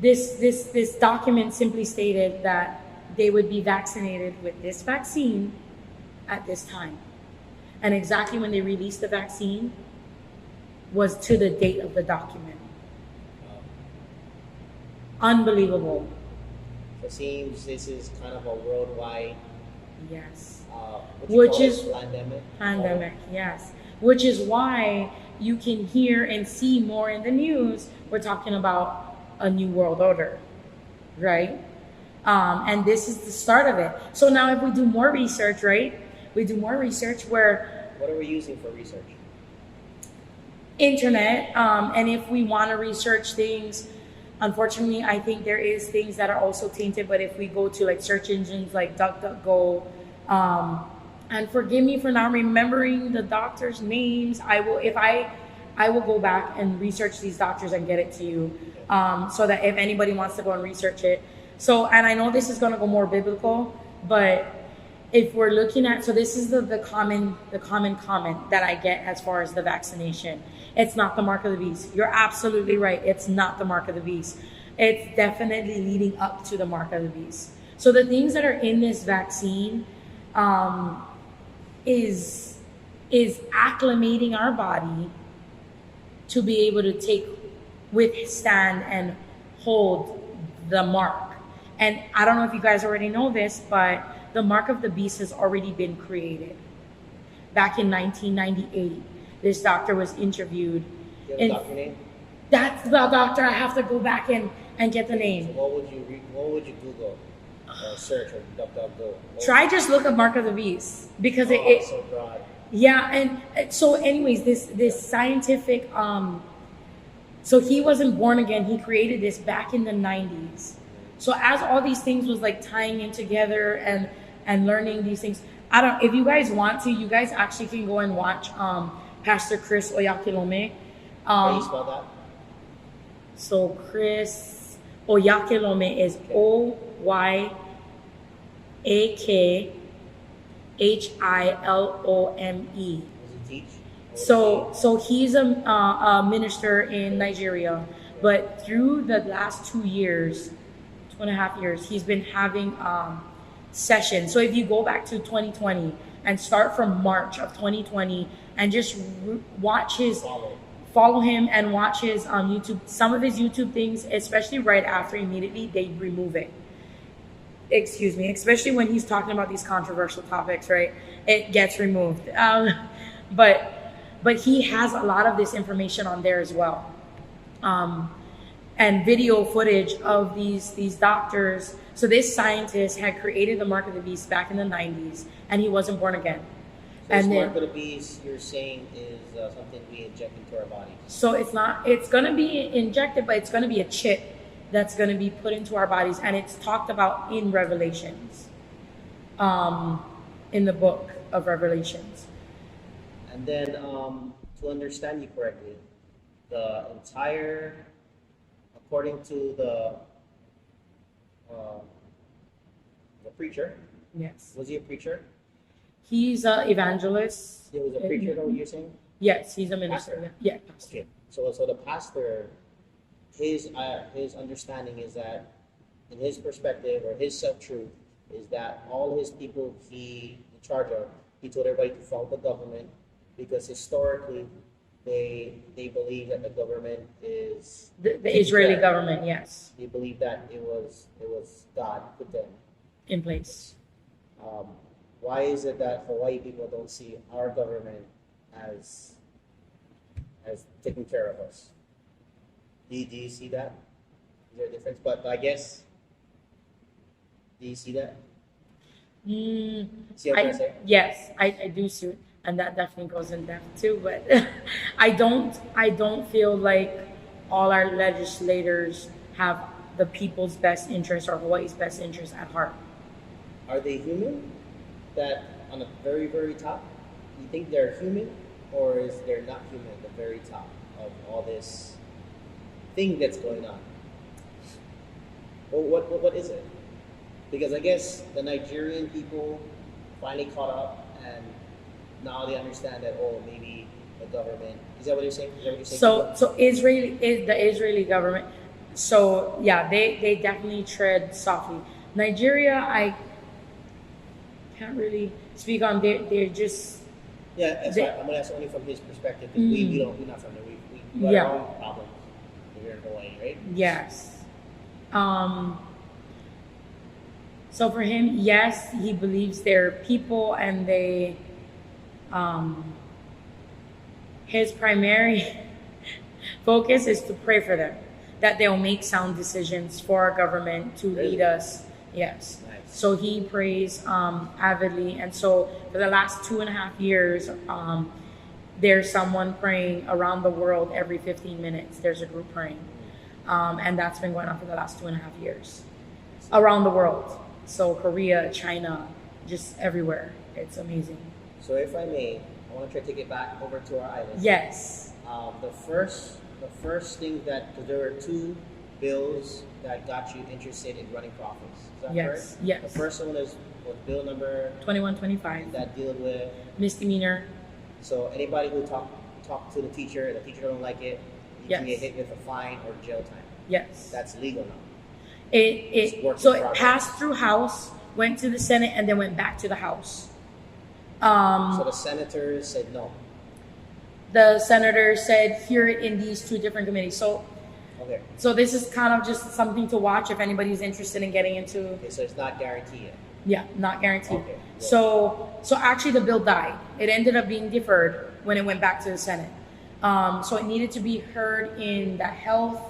this document simply stated that they would be vaccinated with this vaccine at this time. And exactly when they released the vaccine was to the date of the document. Unbelievable. So it seems this is kind of a worldwide. Yes. Pandemic, yes. Which is why you can hear and see more in the news. We're talking about a new world order, right? And this is the start of it. So now if we do more research, right? We do more research where... What are we using for research? Internet. And if we want to research things, unfortunately, I think there is things that are also tainted. But if we go to like search engines like DuckDuckGo, and forgive me for not remembering the doctors' names, I will go back and research these doctors and get it to you, so that if anybody wants to go and research it. So, and I know this is going to go more biblical, but if we're looking at, so this is the common comment that I get as far as the vaccination. It's not the mark of the beast. You're absolutely right. It's not the mark of the beast. It's definitely leading up to the mark of the beast. So the things that are in this vaccine is acclimating our body to be able to withstand and hold the mark. And I don't know if you guys already know this, but the mark of the beast has already been created. Back in 1998, this doctor was interviewed. Do you have a doctor name? That's the doctor. I have to go back and get the So name. what would you Google or search or DuckDuckGo? Try just look up Mark of the Beast because It's so broad. yeah, and so anyways, this scientific so he wasn't born again. He created this back in the 90s. So as all these things was like tying in together and learning these things, I don't. If you guys want to, you guys actually can go and watch Pastor Chris Oyakhilome. How do you spell that? So Chris Oyakhilome is Oyakhilome. Does he teach? So he's a minister in Nigeria, but through the last 2.5 years, he's been having sessions. So if you go back to 2020 and start from March of 2020 and just watch his follow him and watch his YouTube, some of his YouTube things, especially right after immediately they remove it. Excuse me, especially when he's talking about these controversial topics, right? It gets removed. But he has a lot of this information on there as well. And video footage of these doctors. So this scientist had created the Mark of the Beast back in the 90s, and he wasn't born again. So this Mark of the Beast, you're saying, is something we inject into our bodies? So it's going to be injected, but it's going to be a chip that's going to be put into our bodies, and it's talked about in Revelations, in the book of Revelations. And then, to understand you correctly, the entire, according to the preacher. Yes. Was he a preacher? He's an evangelist. He was a preacher, though, you're saying? Yes, he's a minister. Pastor. Yeah, pastor. Okay. So the pastor, his understanding is that, in his perspective or his self-truth, is that all his people he in charge of, he told everybody to follow the government because historically they believe that the government is The Israeli government, yes, They believe that it was God put them. in place. Why is it that Hawaii people don't see our government as taking care of us? Do you see that? Is there a difference? But I guess, do you see that? See what I'm saying? Yes, I do see it, and that definitely goes in depth too. But I don't feel like all our legislators have the people's best interest or Hawaii's best interest at heart. Are they human? That on the very, very top? You think they're human, or is they're not human at the very top of all this thing that's going on? Or what is it? Because I guess the Nigerian people finally caught up, and now they understand that, oh, maybe the government. Is that what you're saying? Is that what you're saying? So Israel is the Israeli government. So yeah, they definitely tread softly. Nigeria, I can't really speak on. They're just Yeah, that's why I'm gonna ask only from his perspective, because we're not from there. We got our own problems here in Hawaii, right? yes. So for him, yes, he believes they're people, and they his primary focus is to pray for them, that they'll make sound decisions for our government to lead us. Yes. Nice. So he prays avidly, and so for the last 2.5 years, there's someone praying around the world every 15 minutes. There's a group praying, and that's been going on for the last 2.5 years around the world. So Korea, China, just everywhere. It's amazing. So if I may, I want to try to take it back over to our island. Yes. The first thing that, because there were two bills that got you interested in running for office. Is that correct? Yes. The first one was bill number 2125. that deals with Misdemeanor. so anybody who talk to the teacher don't like it, you can Yes. get hit with a fine or jail time. Yes. That's legal now. It passed through House, went to the Senate, and then went back to the House. So the senators said no. The senator said hear it in these two different committees. So Okay. So this is kind of just something to watch if anybody's interested in getting into. Okay, so it's not guaranteed yet. Yeah, not guaranteed. Okay, yeah. So actually the bill died. It ended up being deferred when it went back to the Senate. So it needed to be heard in the health.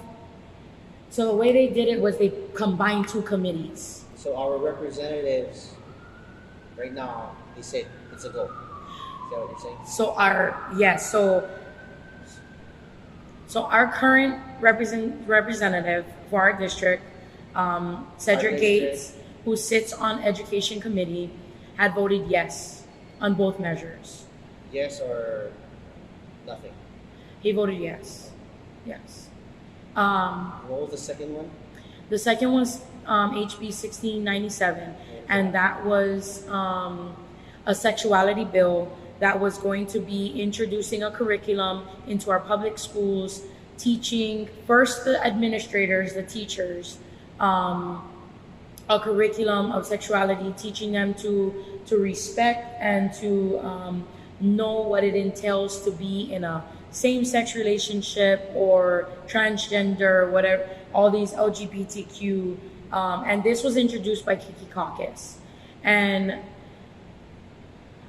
So the way they did it was they combined two committees. So our representatives, right now, they said it's a go. Is that what you're saying? So our current representative for our district, Cedric Gates, who sits on Education Committee, had voted yes on both measures. Yes or nothing? He voted yes. Yes. What was the second one? The second was HB 1697, and that was a sexuality bill that was going to be introducing a curriculum into our public schools, teaching first the administrators, the teachers, a curriculum of sexuality, teaching them to respect and to know what it entails to be in a same-sex relationship or transgender, whatever, all these LGBTQ, and this was introduced by Kiki Caucus. And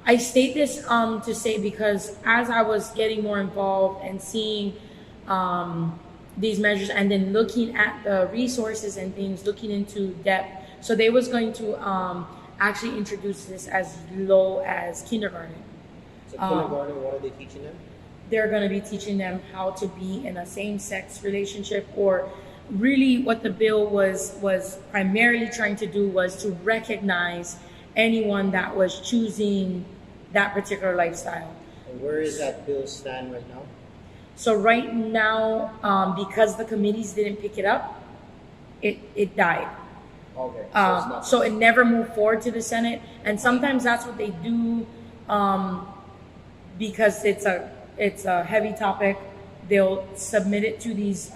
I state this to say, because as I was getting more involved and seeing these measures and then looking at the resources and things, looking into depth, so they was going to actually introduce this as low as kindergarten. So kindergarten, what are they teaching them? They're going to be teaching them how to be in a same-sex relationship, or really what the bill was primarily trying to do was to recognize anyone that was choosing that particular lifestyle. And where is that bill stand right now? So right now, because the committees didn't pick it up, it died. Okay. So it never moved forward to the Senate, and sometimes that's what they do, because it's a heavy topic. They'll submit it to these.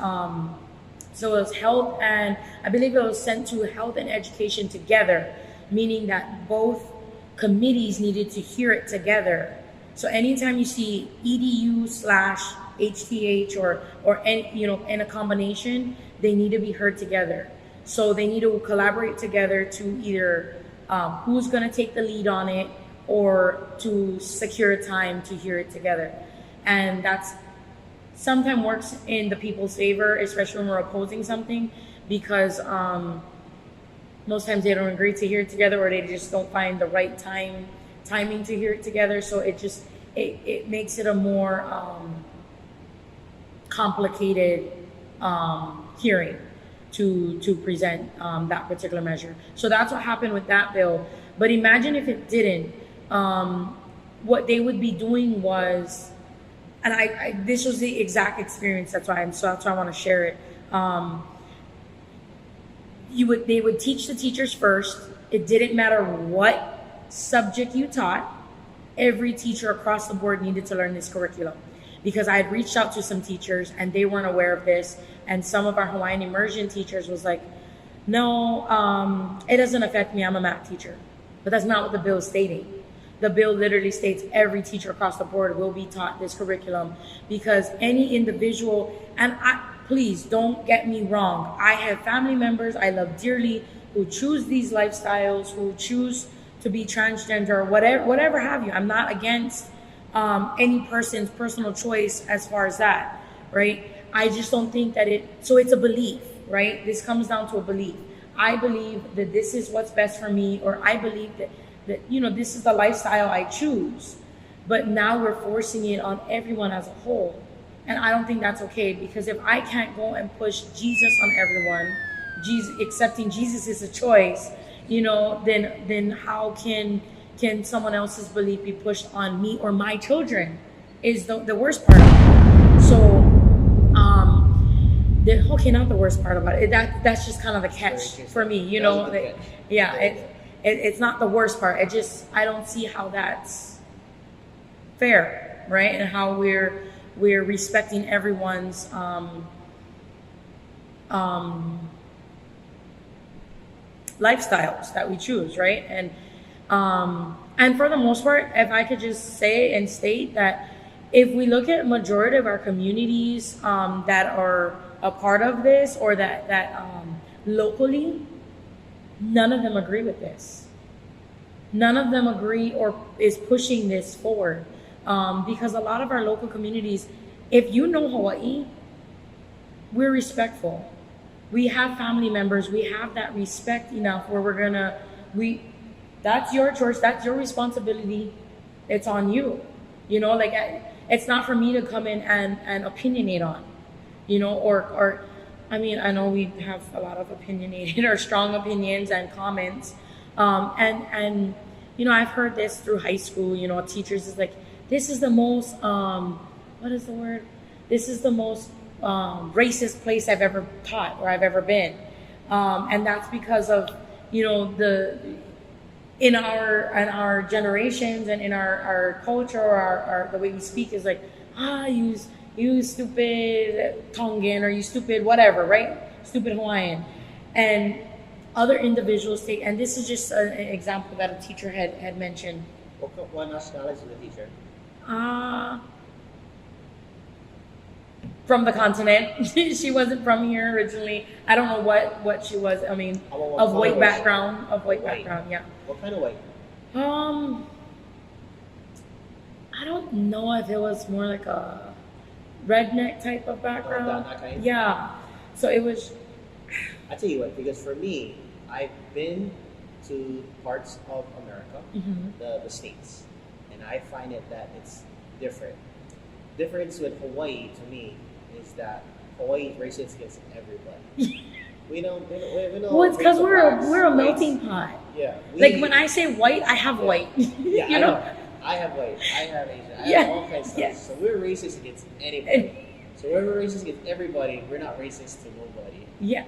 So it was health, and I believe it was sent to health and education together, meaning that both committees needed to hear it together. So anytime you see EDU/HTH or any, in a combination, they need to be heard together. So they need to collaborate together to either who's going to take the lead on it, or to secure time to hear it together. And that's sometimes works in the people's favor, especially when we're opposing something, because most times they don't agree to hear it together, or they just don't find the right timing to hear it together. So it makes it a more complicated hearing to present that particular measure. So that's what happened with that bill. But imagine if it didn't. What they would be doing was, and I this was the exact experience. That's why I want to share it. They would teach the teachers first. It didn't matter what subject you taught. Every teacher across the board needed to learn this curriculum, because I had reached out to some teachers and they weren't aware of this. And some of our Hawaiian immersion teachers was like, no, it doesn't affect me. I'm a math teacher. But that's not what the bill is stating. The bill literally states every teacher across the board will be taught this curriculum, because any individual, and please don't get me wrong, I have family members I love dearly who choose these lifestyles, who choose to be transgender, or whatever have you. I'm not against any person's personal choice as far as that, right? I just don't think that so it's a belief, right? This comes down to a belief. I believe that this is what's best for me, or I believe that this is the lifestyle I choose. But now we're forcing it on everyone as a whole. And I don't think that's okay, because if I can't go and push Jesus on everyone, accepting Jesus is a choice, then how can someone else's belief be pushed on me or my children is the worst part of it. So, not the worst part about it. That's just kind of a catch for me, It's not the worst part. I don't see how that's fair, right? And how we're respecting everyone's lifestyles that we choose, right? And for the most part, if I could just say and state that if we look at majority of our communities that are a part of this, or that locally, none of them agree with this. None of them agree or is pushing this forward, because a lot of our local communities, if you know Hawaii, we're respectful. We have family members. We have that respect enough where that's your choice. That's your responsibility. It's on you. Like it's not for me to come in and opinionate on, or I mean, I know we have a lot of opinionated or strong opinions and comments. And I've heard this through high school, teachers is like, this is the most, what is the word? This is the most racist place I've ever taught or I've ever been. And that's because of, in our generations and in our culture or our the way we speak is like, you stupid Tongan or you stupid whatever, right? Stupid Hawaiian. And other individuals take, and this is just an example that a teacher had mentioned. What nationality is the teacher? From the continent. She wasn't from here originally. I don't know what she was. I mean, of white background. Of white background, yeah. What kind of white? I don't know if it was more like a redneck type of background. That kind? Yeah. So it was. I tell you what, because for me, I've been to parts of America, the States, and I find it that it's different. Difference with Hawaii to me is that Hawaii is racist against everybody. we don't. Well, it's because we're a melting pot. Yeah. Like when I say white, I have white. Yeah, you know? I have white. I have Asian. I Yeah. have all kinds of stuff. Yeah. So we're racist against anybody. So we're racist against everybody. We're not racist to nobody. Yeah.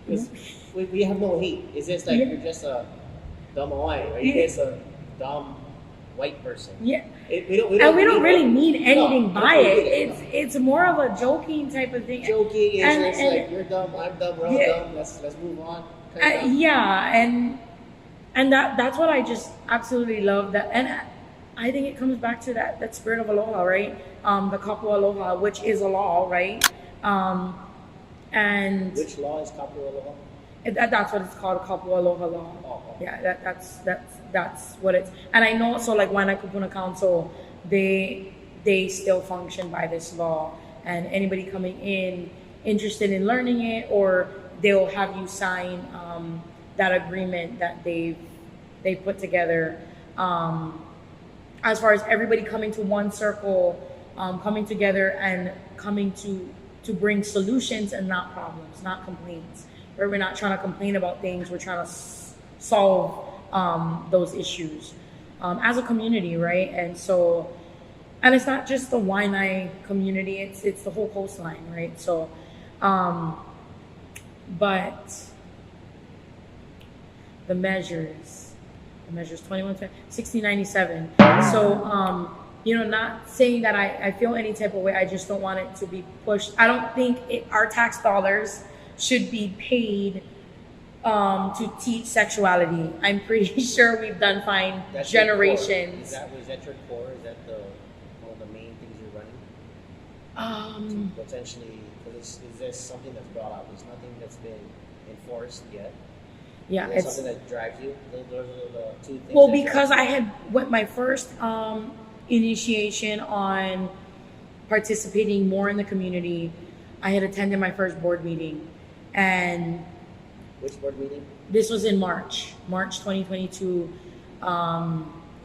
Because we have no hate. It's just like you're just a dumb Hawaiian, or you're just a dumb white person. Yeah. We don't really mean anything by it. No. It's more of a joking type of thing. Joking is just like you're dumb, I'm dumb, we're all dumb. Let's move on. Yeah, and that's what I just absolutely love. That, and I think it comes back to that spirit of aloha, right? The kapu aloha, which is a law, right? And which law is kapu aloha? That's what it's called, kapu aloha law. Oh. Yeah, that's what it's. And I know, so like Waianae Kupuna Council, they still function by this law, and anybody coming in interested in learning it, or they'll have you sign that agreement that they put together. As far as everybody coming to one circle, coming together and coming to bring solutions and not problems, not complaints. Where we're not trying to complain about things, we're trying to solve those issues as a community, right? And so, and it's not just the Waianae community; it's the whole coastline, right? So, but the measures 1697. So, not saying that I feel any type of way. I just don't want it to be pushed. I don't think our tax dollars should be paid to teach sexuality. I'm pretty sure we've done fine. That's generations. Is that your core? Is that one of the main things you're running? Potentially, because is this something that's brought up? There's nothing that's been enforced yet. Yeah, it's something that drives you. Those are the two things. Well, because I had went my first initiation on participating more in the community. I had attended my first board meeting, and which board meeting? This was in March 2022.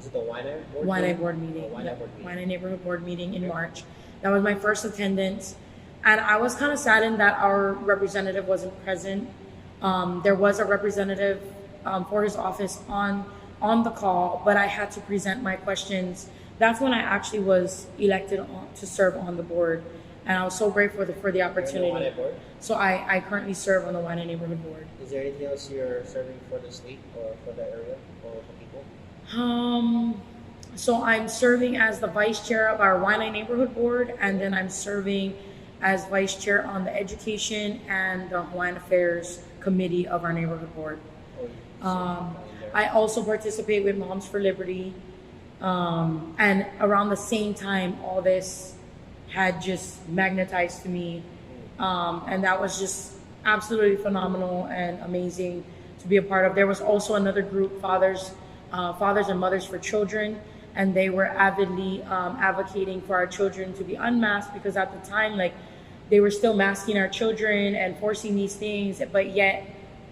Is it the Waianae board meeting? Waianae Neighborhood Board meeting in March. That was my first attendance, and I was kind of saddened that our representative wasn't present. There was a representative for his office on the call, but I had to present my questions. That's when I actually was elected to serve on the board, and I was so grateful for the opportunity. You're on the Waianae board? So I currently serve on the Waianae Neighborhood Board. Is there anything else you're serving for the state or for the area or for people? So I'm serving as the vice chair of our Waianae Neighborhood Board, and then I'm serving as vice chair on the education and the Hawaiian Affairs committee of our neighborhood board. I also participate with Moms for Liberty, and around the same time, all this had just magnetized to me, and that was just absolutely phenomenal and amazing to be a part of. There was also another group, Fathers and Mothers for Children, and they were avidly advocating for our children to be unmasked, because at the time, like, they were still masking our children and forcing these things, but yet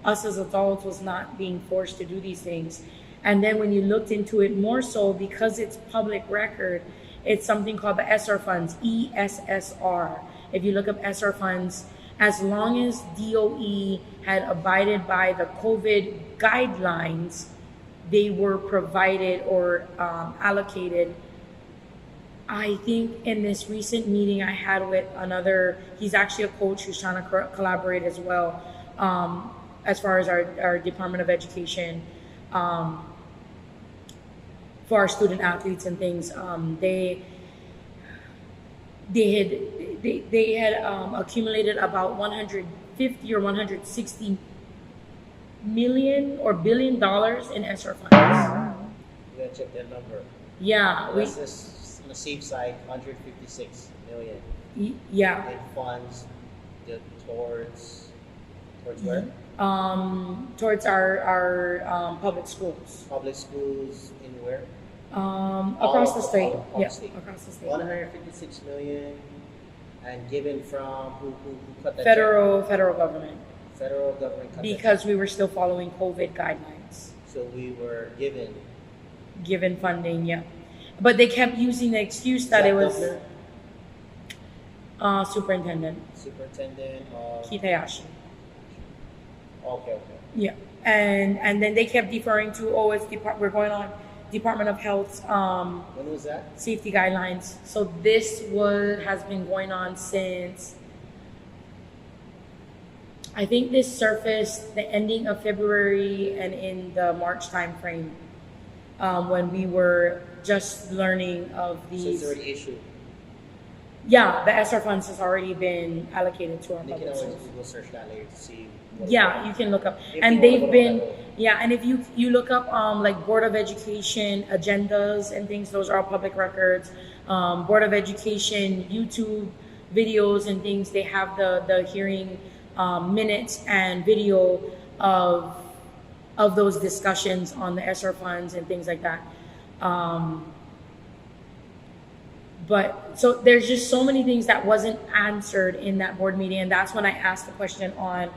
us as adults was not being forced to do these things. And then when you looked into it more so, because it's public record, it's something called the ESSER funds, ESSR. If you look up ESSER funds, as long as DOE had abided by the COVID guidelines, they were provided or allocated. I think in this recent meeting I had with another, he's actually a coach who's trying to collaborate as well, as far as our Department of Education, for our student athletes and things. They had accumulated about 150 or 160 million or $1 billion in ESSER funds. You gotta check that number. Yeah, on the safe side, 156 million. Yeah. In funds towards where? Towards our public schools. Public schools in where? Across the state. Yeah, across the state. 156 million, and given from who cut that? Federal government. Federal government cut because we were still following COVID guidelines. So we were given funding, yeah. But they kept using the excuse that it was superintendent of Kitayashi. Okay. Yeah, and then they kept deferring to we're going on Department of Health. When was that? Safety guidelines. So this has been going on since, I think this surfaced the ending of February and in the March timeframe, when we were just learning of these. So it's already issued. Yeah, the ESSER funds has already been allocated to our public schools. Google search that later to see. Yeah, you can look up, and they've been. Yeah, and if you look up like Board of Education agendas and things, those are all public records. Board of Education YouTube videos and things, they have the hearing minutes and video of those discussions on the ESSER funds and things like that. But so there's just so many things that wasn't answered in that board meeting, and that's when I asked the question on,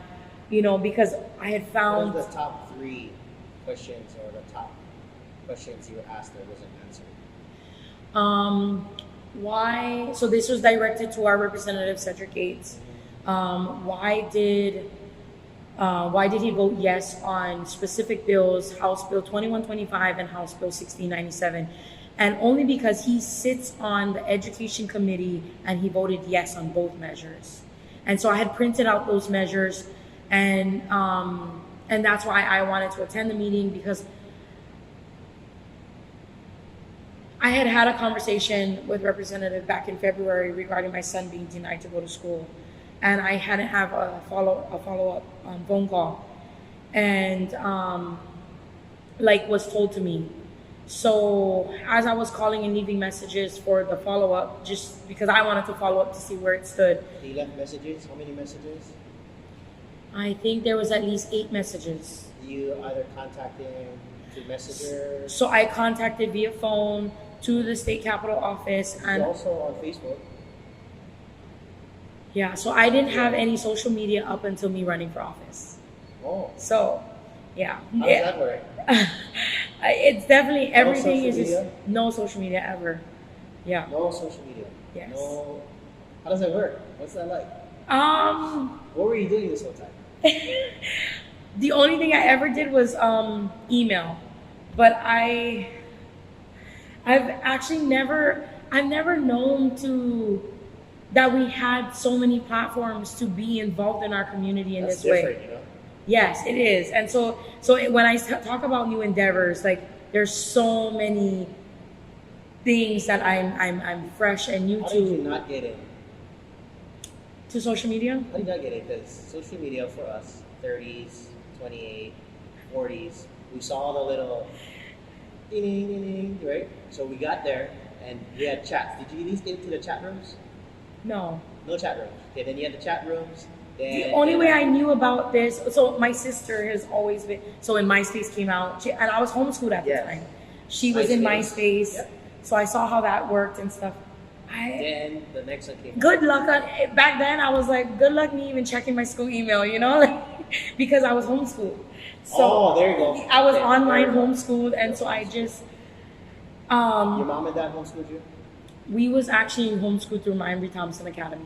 because I had found. What was the top 3 questions or the top questions you were asked that wasn't answered? Why? So this was directed to our representative Cedric Gates. Why did he vote yes on specific bills, House Bill 2125 and House Bill 1697? And only because he sits on the Education Committee and he voted yes on both measures. And so I had printed out those measures, and that's why I wanted to attend the meeting, because I had a conversation with Representative back in February regarding my son being denied to go to school, and I hadn't have a follow-up phone call, and was told to me. So as I was calling and leaving messages for the follow-up, just because I wanted to follow up to see where it stood. You left messages? How many messages? I think there was at least 8 messages. You either contacted him through Messenger? So I contacted via phone to the state capitol office, and also on Facebook. Yeah, so I didn't have any social media up until me running for office. Oh. So, yeah. How does that work? It's definitely everything is just no social media ever. Yeah. No social media. Yes. No. How does that work? What's that like? What were you doing this whole time? The only thing I ever did was email, but I've actually never known that we had so many platforms to be involved in our community in this way. Yes, it is. And so when I talk about new endeavors, there's so many things that I'm fresh and new to. How did you not get in? To social media? How did you not get in? Because social media for us, 30s, 28, 40s, we saw the little ding, ding, ding, right? So we got there and we had chats. Did you at least get into the chat rooms? No. No chat rooms. Okay, then you had the chat rooms. The only way I knew about this, so my sister has always been, so when MySpace came out, and I was homeschooled at the time. She was in MySpace. Yep. So I saw how that worked and stuff. Then the next one came. Good luck back then. I was like, good luck me even checking my school email, you know, like, because I was homeschooled. So there you go. I was online homeschooled, and so I just. Your mom and dad homeschooled you? We was actually homeschooled through Embry Thompson Academy.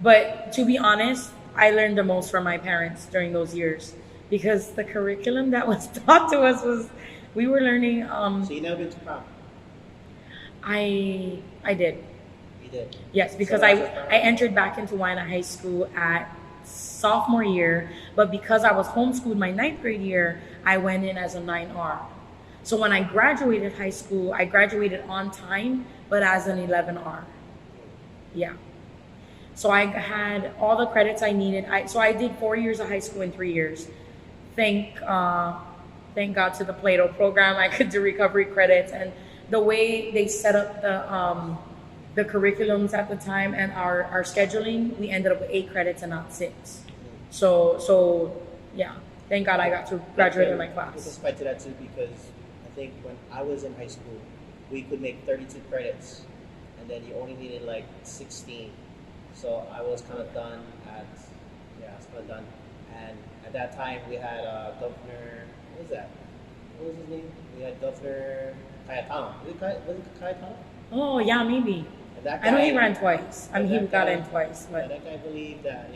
But to be honest, I learned the most from my parents during those years, because the curriculum that was taught to us was, we were learning. So you never been to prom? I did. You did? Yes, because I entered back into Hawaiian High School at sophomore year, but because I was homeschooled my 9th grade year, I went in as a 9R. So when I graduated high school, I graduated on time, but as an 11R. Yeah. So I had all the credits I needed. So I did 4 years of high school in 3 years. Thank God to the Plato program, I could do recovery credits, and the way they set up the curriculums at the time and our scheduling, we ended up with 8 credits and not 6. So yeah, thank God I got to graduate in my class. I suspect to that too, because I think when I was in high school, we could make 32 credits, and then you only needed like 16. So I was kind of done And at that time, we had Governor, what was his name? We had Governor Cayetano. Was it Cayetano? Oh, yeah, maybe. I know he ran twice. I mean, he got in twice. But that guy believed that,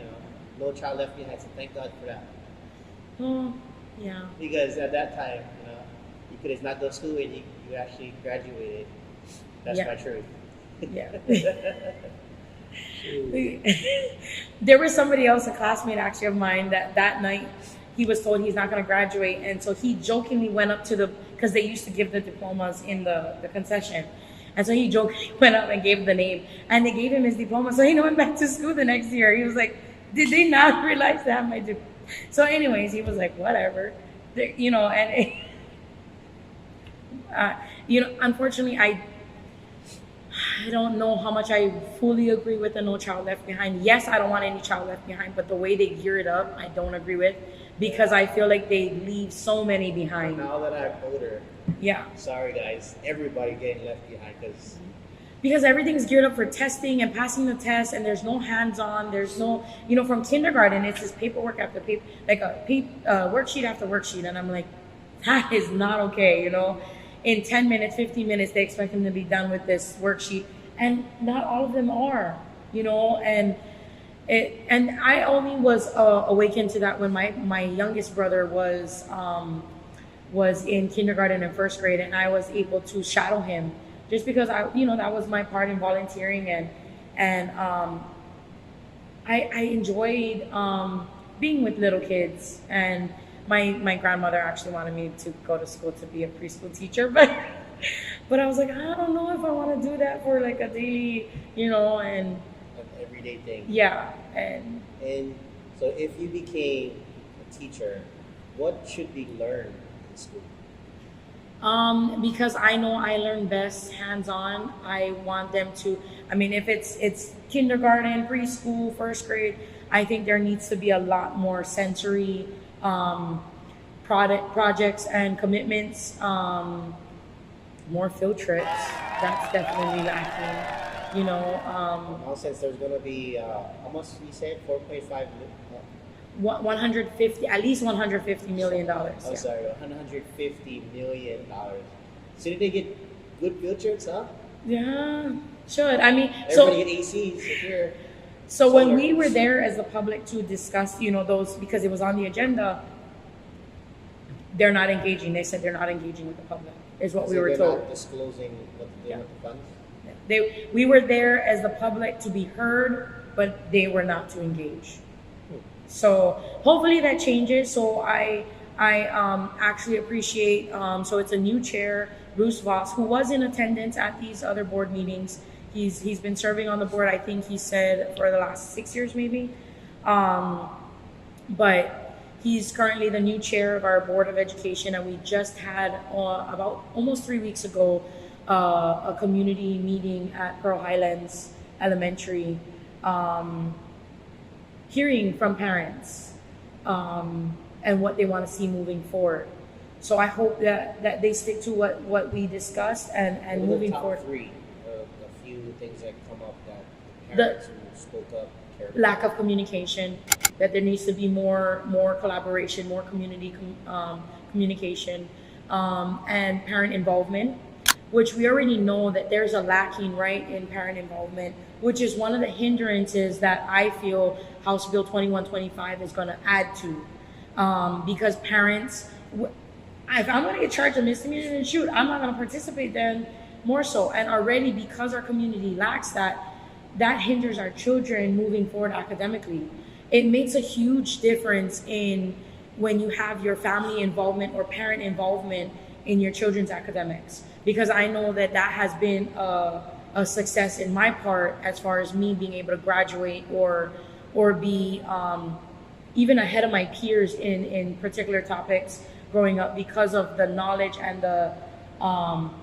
no child left behind, so thank God for that. Oh, yeah. Because at that time, you could have not go to school and you actually graduated. That's my truth. Yeah. There was somebody else, a classmate actually of mine, that night he was told he's not going to graduate, and so he jokingly went up to because they used to give the diplomas in the concession, and so he jokingly went up and gave the name, and they gave him his diploma, so he went back to school the next year. He was like, did they not realize that my diploma? So anyways, he was like, whatever, unfortunately I don't know how much I fully agree with the No Child Left Behind. Yes, I don't want any child left behind, but the way they gear it up, I don't agree with, because I feel like they leave so many behind. Now that I'm older, yeah. Sorry guys, everybody getting left behind because everything's geared up for testing and passing the test, and there's no hands-on. There's no, from kindergarten, it's just paperwork after paper, like a worksheet after worksheet, and I'm like, that is not okay, In 10 minutes, 15 minutes, they expect them to be done with this worksheet. And not all of them are, and I only was awakened to that when my youngest brother was in kindergarten and first grade, and I was able to shadow him just because that was my part in volunteering, and I enjoyed being with little kids. And my grandmother actually wanted me to go to school to be a preschool teacher, but I was like, I don't know if I want to do that for like a daily, and an everyday thing. Yeah, and so if you became a teacher, what should be learned in school? Because I know I learn best hands-on. I want them to. I mean, if it's kindergarten, preschool, first grade, I think there needs to be a lot more sensory projects and commitments, more field trips. That's definitely lacking, Now, since there's going to be, how much you said, 4.5 million? 150, at least $150 million. Oh, yeah. Sorry, $150 million. So did they get good field trips, huh? Yeah, should. I mean, everybody get ACs here. So when we were there as the public to discuss, those, because it was on the agenda, they're not engaging. They said they're not engaging with the public, is what we were told. Not disclosing what they're doing with the funds? We were there as the public to be heard, but they were not to engage. So hopefully that changes. So I actually appreciate, so it's a new chair, Bruce Voss, who was in attendance at these other board meetings. He's been serving on the board, I think he said, for the last 6 years maybe. But he's currently the new chair of our Board of Education, and we just had about almost 3 weeks ago a community meeting at Pearl Highlands Elementary, hearing from parents and what they want to see moving forward. So I hope that they stick to what we discussed and moving top forward. Three, a few things that come up that the parents who spoke up cared about. Lack of communication, that there needs to be more collaboration, more community communication, and parent involvement, which we already know that there's a lacking, right, in parent involvement, which is one of the hindrances that I feel House Bill 2125 is going to add to, because parents, if I'm going to get charged a misdemeanor, then shoot, I'm not going to participate then more so. And already, because our community lacks that hinders our children moving forward academically. It makes a huge difference in when you have your family involvement or parent involvement in your children's academics, because I know that has been a success in my part as far as me being able to graduate or be even ahead of my peers in particular topics growing up, because of the knowledge and the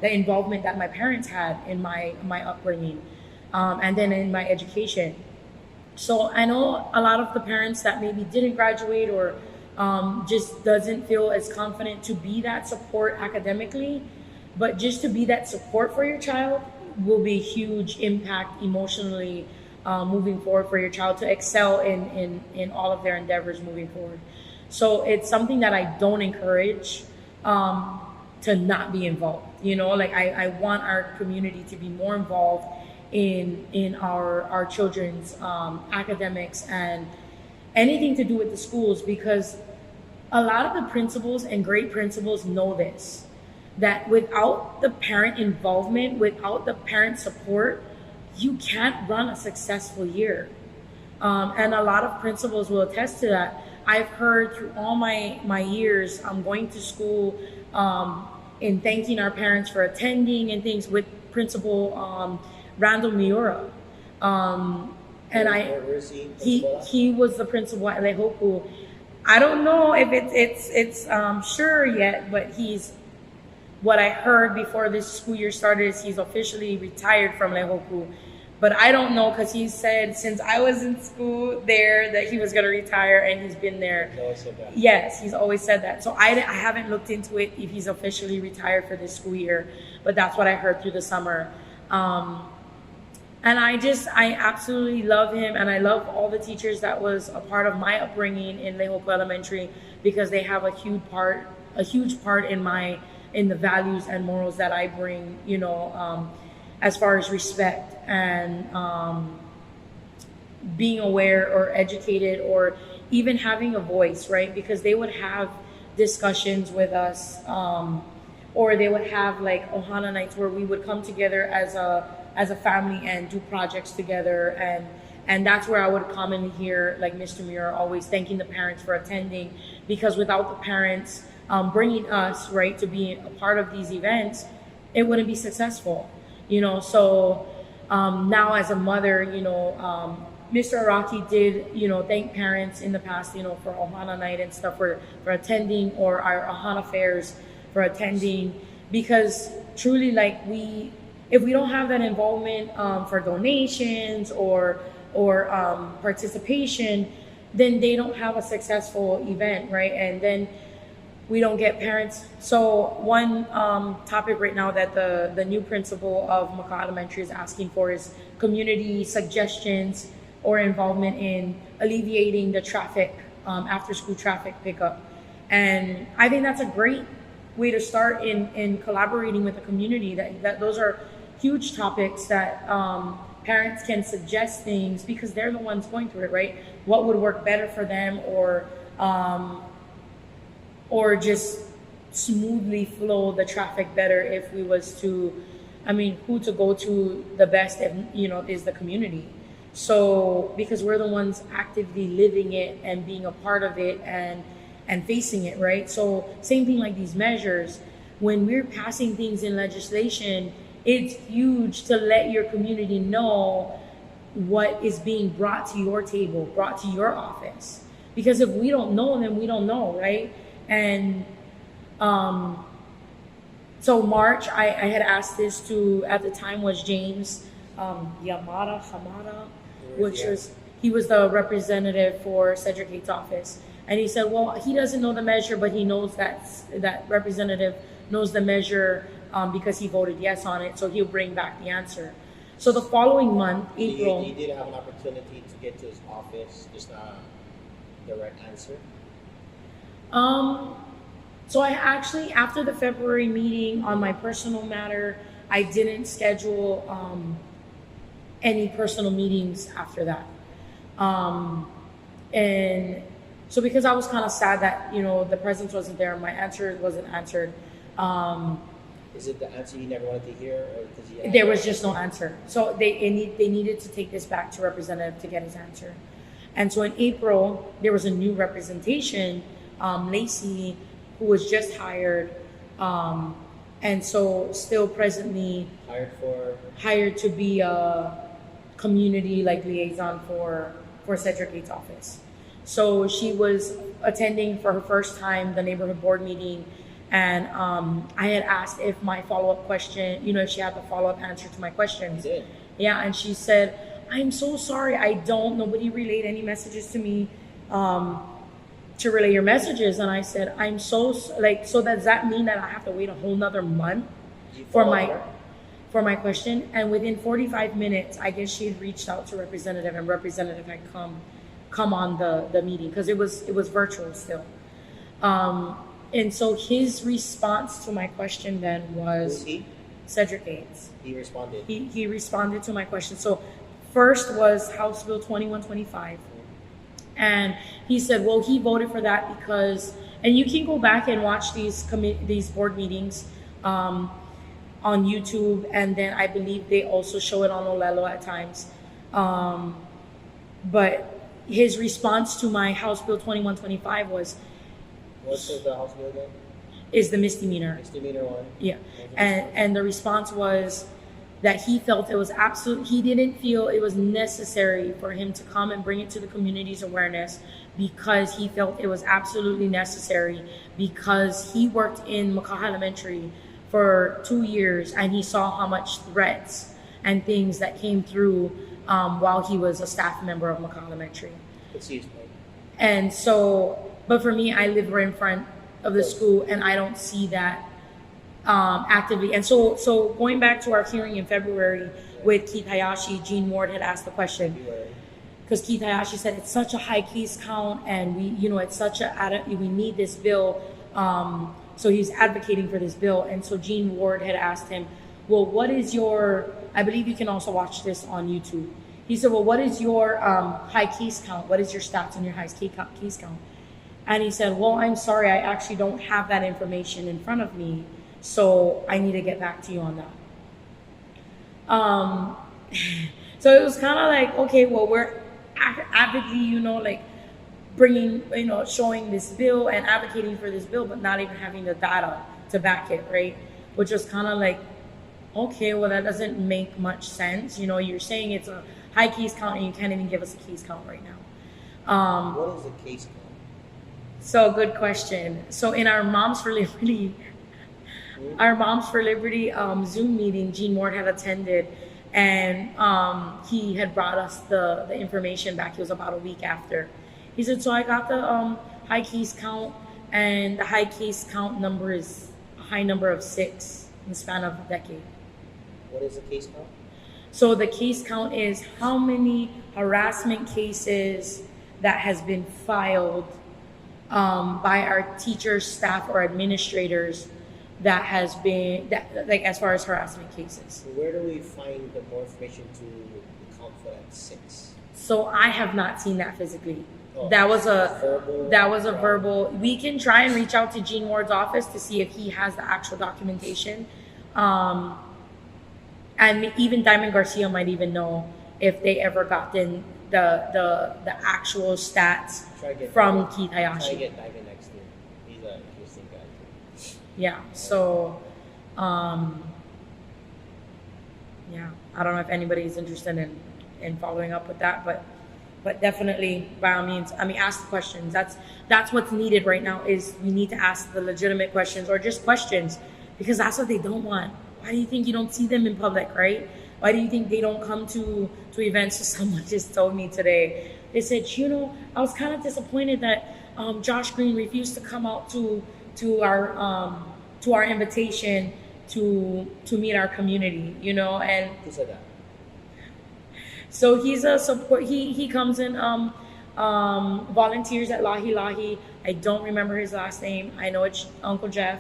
involvement that my parents had in my upbringing, and then in my education. So I know a lot of the parents that maybe didn't graduate or just doesn't feel as confident to be that support academically, but just to be that support for your child will be a huge impact emotionally moving forward for your child to excel in all of their endeavors moving forward. So it's something that I don't encourage to not be involved. Like I want our community to be more involved in our children's academics and anything to do with the schools, because a lot of the principals and great principals know this, that without the parent involvement, without the parent support, you can't run a successful year. And a lot of principals will attest to that. I've heard through all my years going to school and thanking our parents for attending and things with Principal Randall Miura. And he was the principal at Lehoku. I don't know if it's sure yet, but what I heard before this school year started is he's officially retired from Lehoku. But I don't know, because he said since I was in school there that he was going to retire, and he's been there. He always said that. Yes, he's always said that. So I haven't looked into it if he's officially retired for this school year, but that's what I heard through the summer. And I absolutely love him, and I love all the teachers that was a part of my upbringing in Lehoku Elementary, because they have a huge part in the values and morals that I bring, as far as respect and being aware or educated or even having a voice, right? Because they would have discussions with us, or they would have like Ohana nights where we would come together as a family and do projects together, and that's where I would commonly hear like Mr. Muir always thanking the parents for attending, because without the parents bringing us, right, to be a part of these events, it wouldn't be successful. So now as a mother, Mr. Araki did, thank parents in the past, for Ohana night and stuff for attending, or our Hawaiian Affairs for attending, because truly, like, if we don't have that involvement for donations or participation, then they don't have a successful event, right? And then we don't get parents. So one topic right now that the new principal of Maka Elementary is asking for is community suggestions or involvement in alleviating the traffic, after school traffic pickup. And I think that's a great way to start in collaborating with the community. That those are huge topics that parents can suggest things, because they're the ones going through it, right? What would work better for them, or just smoothly flow the traffic better if we was to, who to go to the best, is the community. So, because we're the ones actively living it and being a part of it and facing it, right? So same thing like these measures, when we're passing things in legislation, it's huge to let your community know what is being brought to your table, brought to your office. Because if we don't know, then we don't know, right? And so March, I had asked this to, at the time was James Hamada, he was the representative for Cedric Hate's office. And he said, well, he doesn't know the measure, but he knows that representative knows the measure because he voted yes on it, so he'll bring back the answer. So the following month, April... You did have an opportunity to get to his office, just not a direct answer? So I actually, after the February meeting on my personal matter, I didn't schedule any personal meetings after that. And so because I was kind of sad that, the presence wasn't there, my answer wasn't answered. Is it the answer you never wanted to hear? Or because there was just no answer. So they needed to take this back to representative to get his answer. And so in April, there was a new representation, Lacey, who was just hired, and so still presently hired to be a community liaison for Cedric Gates' office. So she was attending for her first time the neighborhood board meeting, and I had asked if my follow-up question, if she had the follow-up answer to my questions. You did? Yeah, and she said, I'm so sorry, nobody relayed any messages to me to relay your messages. And I said, so does that mean that I have to wait a whole nother month for my question? And within 45 minutes, I guess she had reached out to representative, and representative had come on the meeting, because it was virtual still. And so his response to my question then was... Who's he? Cedric Gates. He responded? He responded to my question. So first was House Bill 2125. And he said, well, he voted for that because... And you can go back and watch these board meetings on YouTube. And then I believe they also show it on Olelo at times. But his response to my House Bill 2125 was... What's the House Bill again? Is the misdemeanor. Misdemeanor one. Yeah. And the response was that he felt he didn't feel it was necessary for him to come and bring it to the community's awareness, because he felt it was absolutely necessary because he worked in Makaha Elementary for 2 years, and he saw how much threats and things that came through while he was a staff member of Makaha Elementary. And so, but for me, I live right in front of the school, and I don't see that actively. And so going back to our hearing in February with Keith Hayashi, Gene Ward had asked the question, because Keith Hayashi said it's such a high case count, and we need this bill. So he's advocating for this bill. And so Gene Ward had asked him, well, what is I believe you can also watch this on YouTube. He said, well, what is your high case count? What is your stats on your high case count? And he said, well, I'm sorry, I actually don't have that information in front of me, so I need to get back to you on that. So it was kind of like, okay, well, we're avidly, bringing, showing this bill and advocating for this bill, but not even having the data to back it, right? Which was kind of like, okay, well, that doesn't make much sense. You're saying it's a high case count, and you can't even give us a case count right now. What is a case count? So good question. So in our Moms for Liberty, Zoom meeting, Gene Ward had attended, and he had brought us the information back. It was about a week after. He said, so I got the high case count, and the high case count number is a high number of 6 in the span of a decade. What is a case count? So the case count is how many harassment cases that has been filed by our teachers, staff, or administrators that has been, as far as harassment cases. So where do we find the more information to account for that 6? So I have not seen that physically. Oh, that was a verbal. We can try and reach out to Gene Ward's office to see if he has the actual documentation. And even Diamond Garcia might even know if they ever gotten the actual stats from Keith Hayashi. Try to get Diamond next year. He's an interesting guy too. Yeah. So, yeah, I don't know if anybody's interested in following up with that, but definitely, by all means, ask the questions. That's what's needed right now. Is we need to ask the legitimate questions, or just questions, because that's what they don't want. Why do you think you don't see them in public, right? Why do you think they don't come to events? So someone just told me today, they said, I was kind of disappointed that Josh Green refused to come out to our invitation to meet our community, you know. And Who said that? so he's a support. He comes in, volunteers at Lahi Lahi. I don't remember his last name. I know it's Uncle Jeff,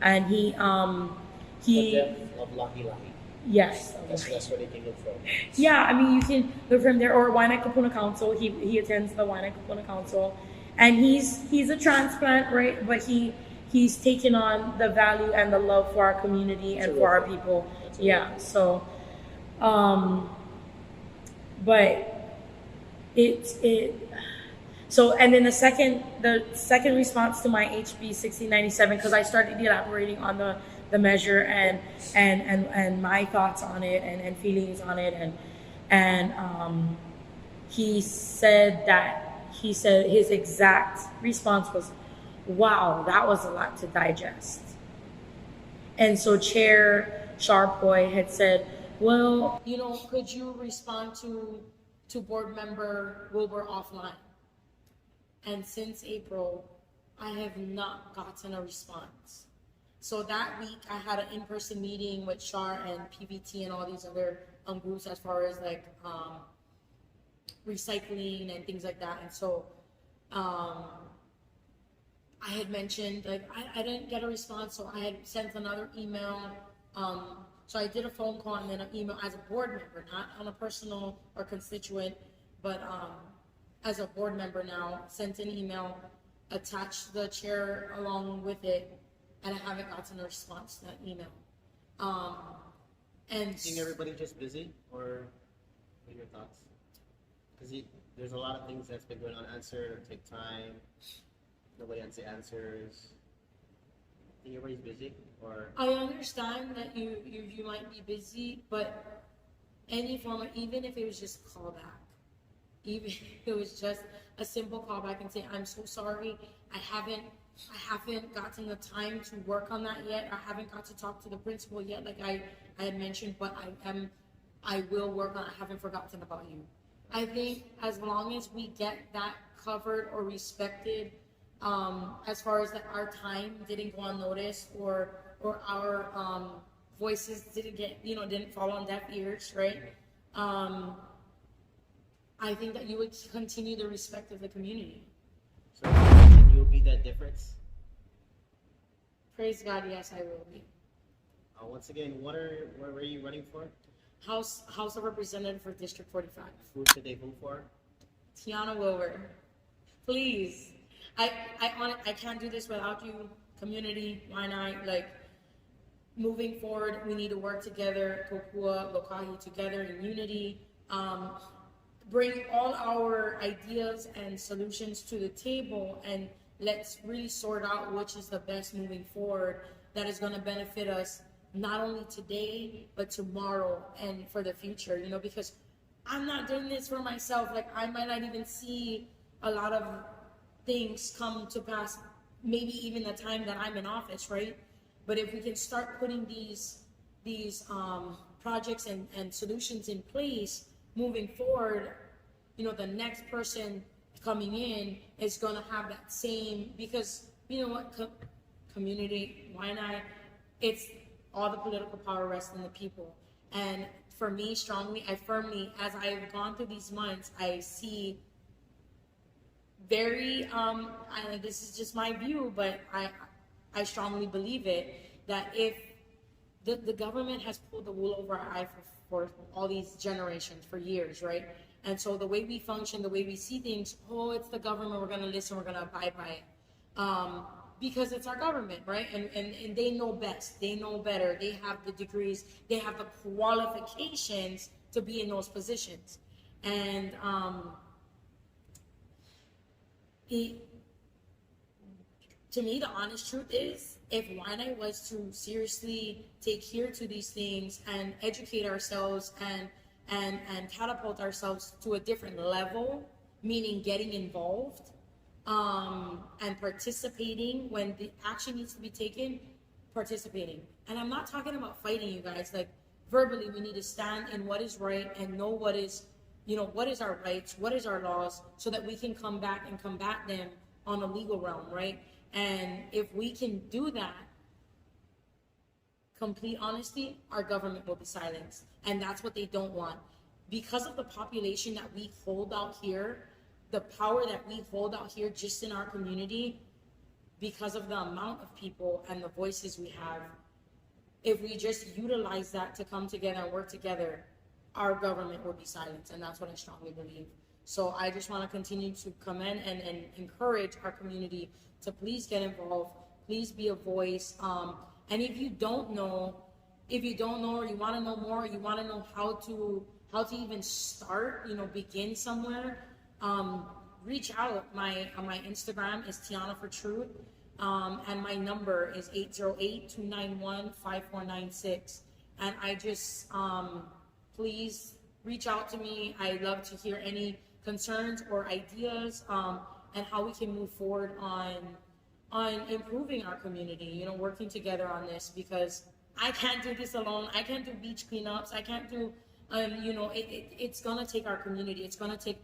and he The depth of Lahi Lahi. yes. That's where they can look from. Yeah, I mean, you can look from there, or Waianae Kapuna Council. He attends the Waianae Kapuna Council, and he's a transplant, right? But he's taken on the value and the love for our community and for our people. Yeah. So, but it so, and then the second response to my HB 1697, because I started elaborating on the measure and my thoughts on it and feelings on it, and he said his exact response was, wow, that was a lot to digest. And so Chair Sharpoy had said, well, you know, could you respond to board member Wilbur offline? And since April, I have not gotten a response. So that week, I had an in-person meeting with Shar and PVT and all these other groups as far as like recycling and things like that. And so I had mentioned, like, I didn't get a response, so I had sent another email. So I did a phone call and then an email as a board member, not on a personal or constituent, but as a board member now, sent an email, attached the chair along with it, and I haven't gotten a response to that email. And You think everybody just busy, or what are your thoughts? Because there's a lot of things that's been going on. Answer take time. Nobody answers. Think everybody's busy, or I understand that you might be busy, but any form of, even if it was just callback, even if it was just a simple callback and say, I'm so sorry, I haven't gotten the time to work on that yet. I haven't got to talk to the principal yet, like I had mentioned, but I will work on it. I haven't forgotten about you. I think as long as we get that covered or respected, as far as that our time didn't go unnoticed or our voices didn't fall on deaf ears, right? I think that you would continue the respect of the community. so you'll be that difference. Praise God, yes, I will be. Once again, where are you running for? House of Representative for District 45. Who should they vote for? Tiana Wilbur. Please. I can't do this without you, community, Waianae. Like, moving forward, we need to work together, Kokua, Lokahi, together in unity. Bring all our ideas and solutions to the table, and let's really sort out which is the best moving forward that is going to benefit us not only today but tomorrow and for the future, you know, because I'm not doing this for myself. Like, I might not even see a lot of things come to pass, maybe even the time that I'm in office, right? But if we can start putting these projects and solutions in place moving forward, you know, the next person coming in is going to have that same, because you know what, community, Waianae, it's all the political power rests in the people. And for me, I firmly, as I've gone through these months, I see very, this is just my view, but I strongly believe it, that if the government has pulled the wool over our eye for all these generations, for years, right? And so the way we function, the way we see things, oh, it's the government, we're going to listen, we're going to abide by it. Because it's our government, right? And they know best, they know better, they have the degrees, they have the qualifications to be in those positions. And to me, the honest truth is, if Waianae was to seriously take heed to these things and educate ourselves and catapult ourselves to a different level, meaning getting involved and participating when the action needs to be taken, participating. And I'm not talking about fighting, you guys. Like, verbally, we need to stand in what is right and know what is, you know, what is our rights, what is our laws, so that we can come back and combat them on the legal realm, right? And if we can do that, complete honesty, our government will be silenced. And that's what they don't want. Because of the population that we hold out here, the power that we hold out here just in our community, because of the amount of people and the voices we have, if we just utilize that to come together and work together, our government will be silenced. And that's what I strongly believe. So I just want to continue to commend and encourage our community to please get involved, please be a voice. And if you don't know, or you want to know more, or you want to know how to even start, begin somewhere, reach out. My Instagram is Tiana for Truth, and my number is 808-291-5496. And I just please reach out to me. I love to hear any concerns or ideas, and how we can move forward on improving our community, working together on this, because I can't do this alone. I can't do beach cleanups. I can't do, it's going to take our community. It's going to take,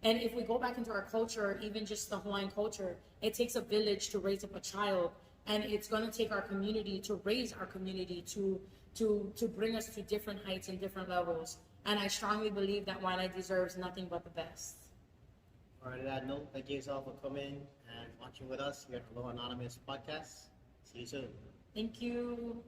and if we go back into our culture, even just the Hawaiian culture, it takes a village to raise up a child. And it's going to take our community to raise our community to bring us to different heights and different levels. And I strongly believe that Waianae deserves nothing but the best. All right, on that note, thank you all for coming and watching with us here at Aloha Anonymous podcast. See you soon. Thank you.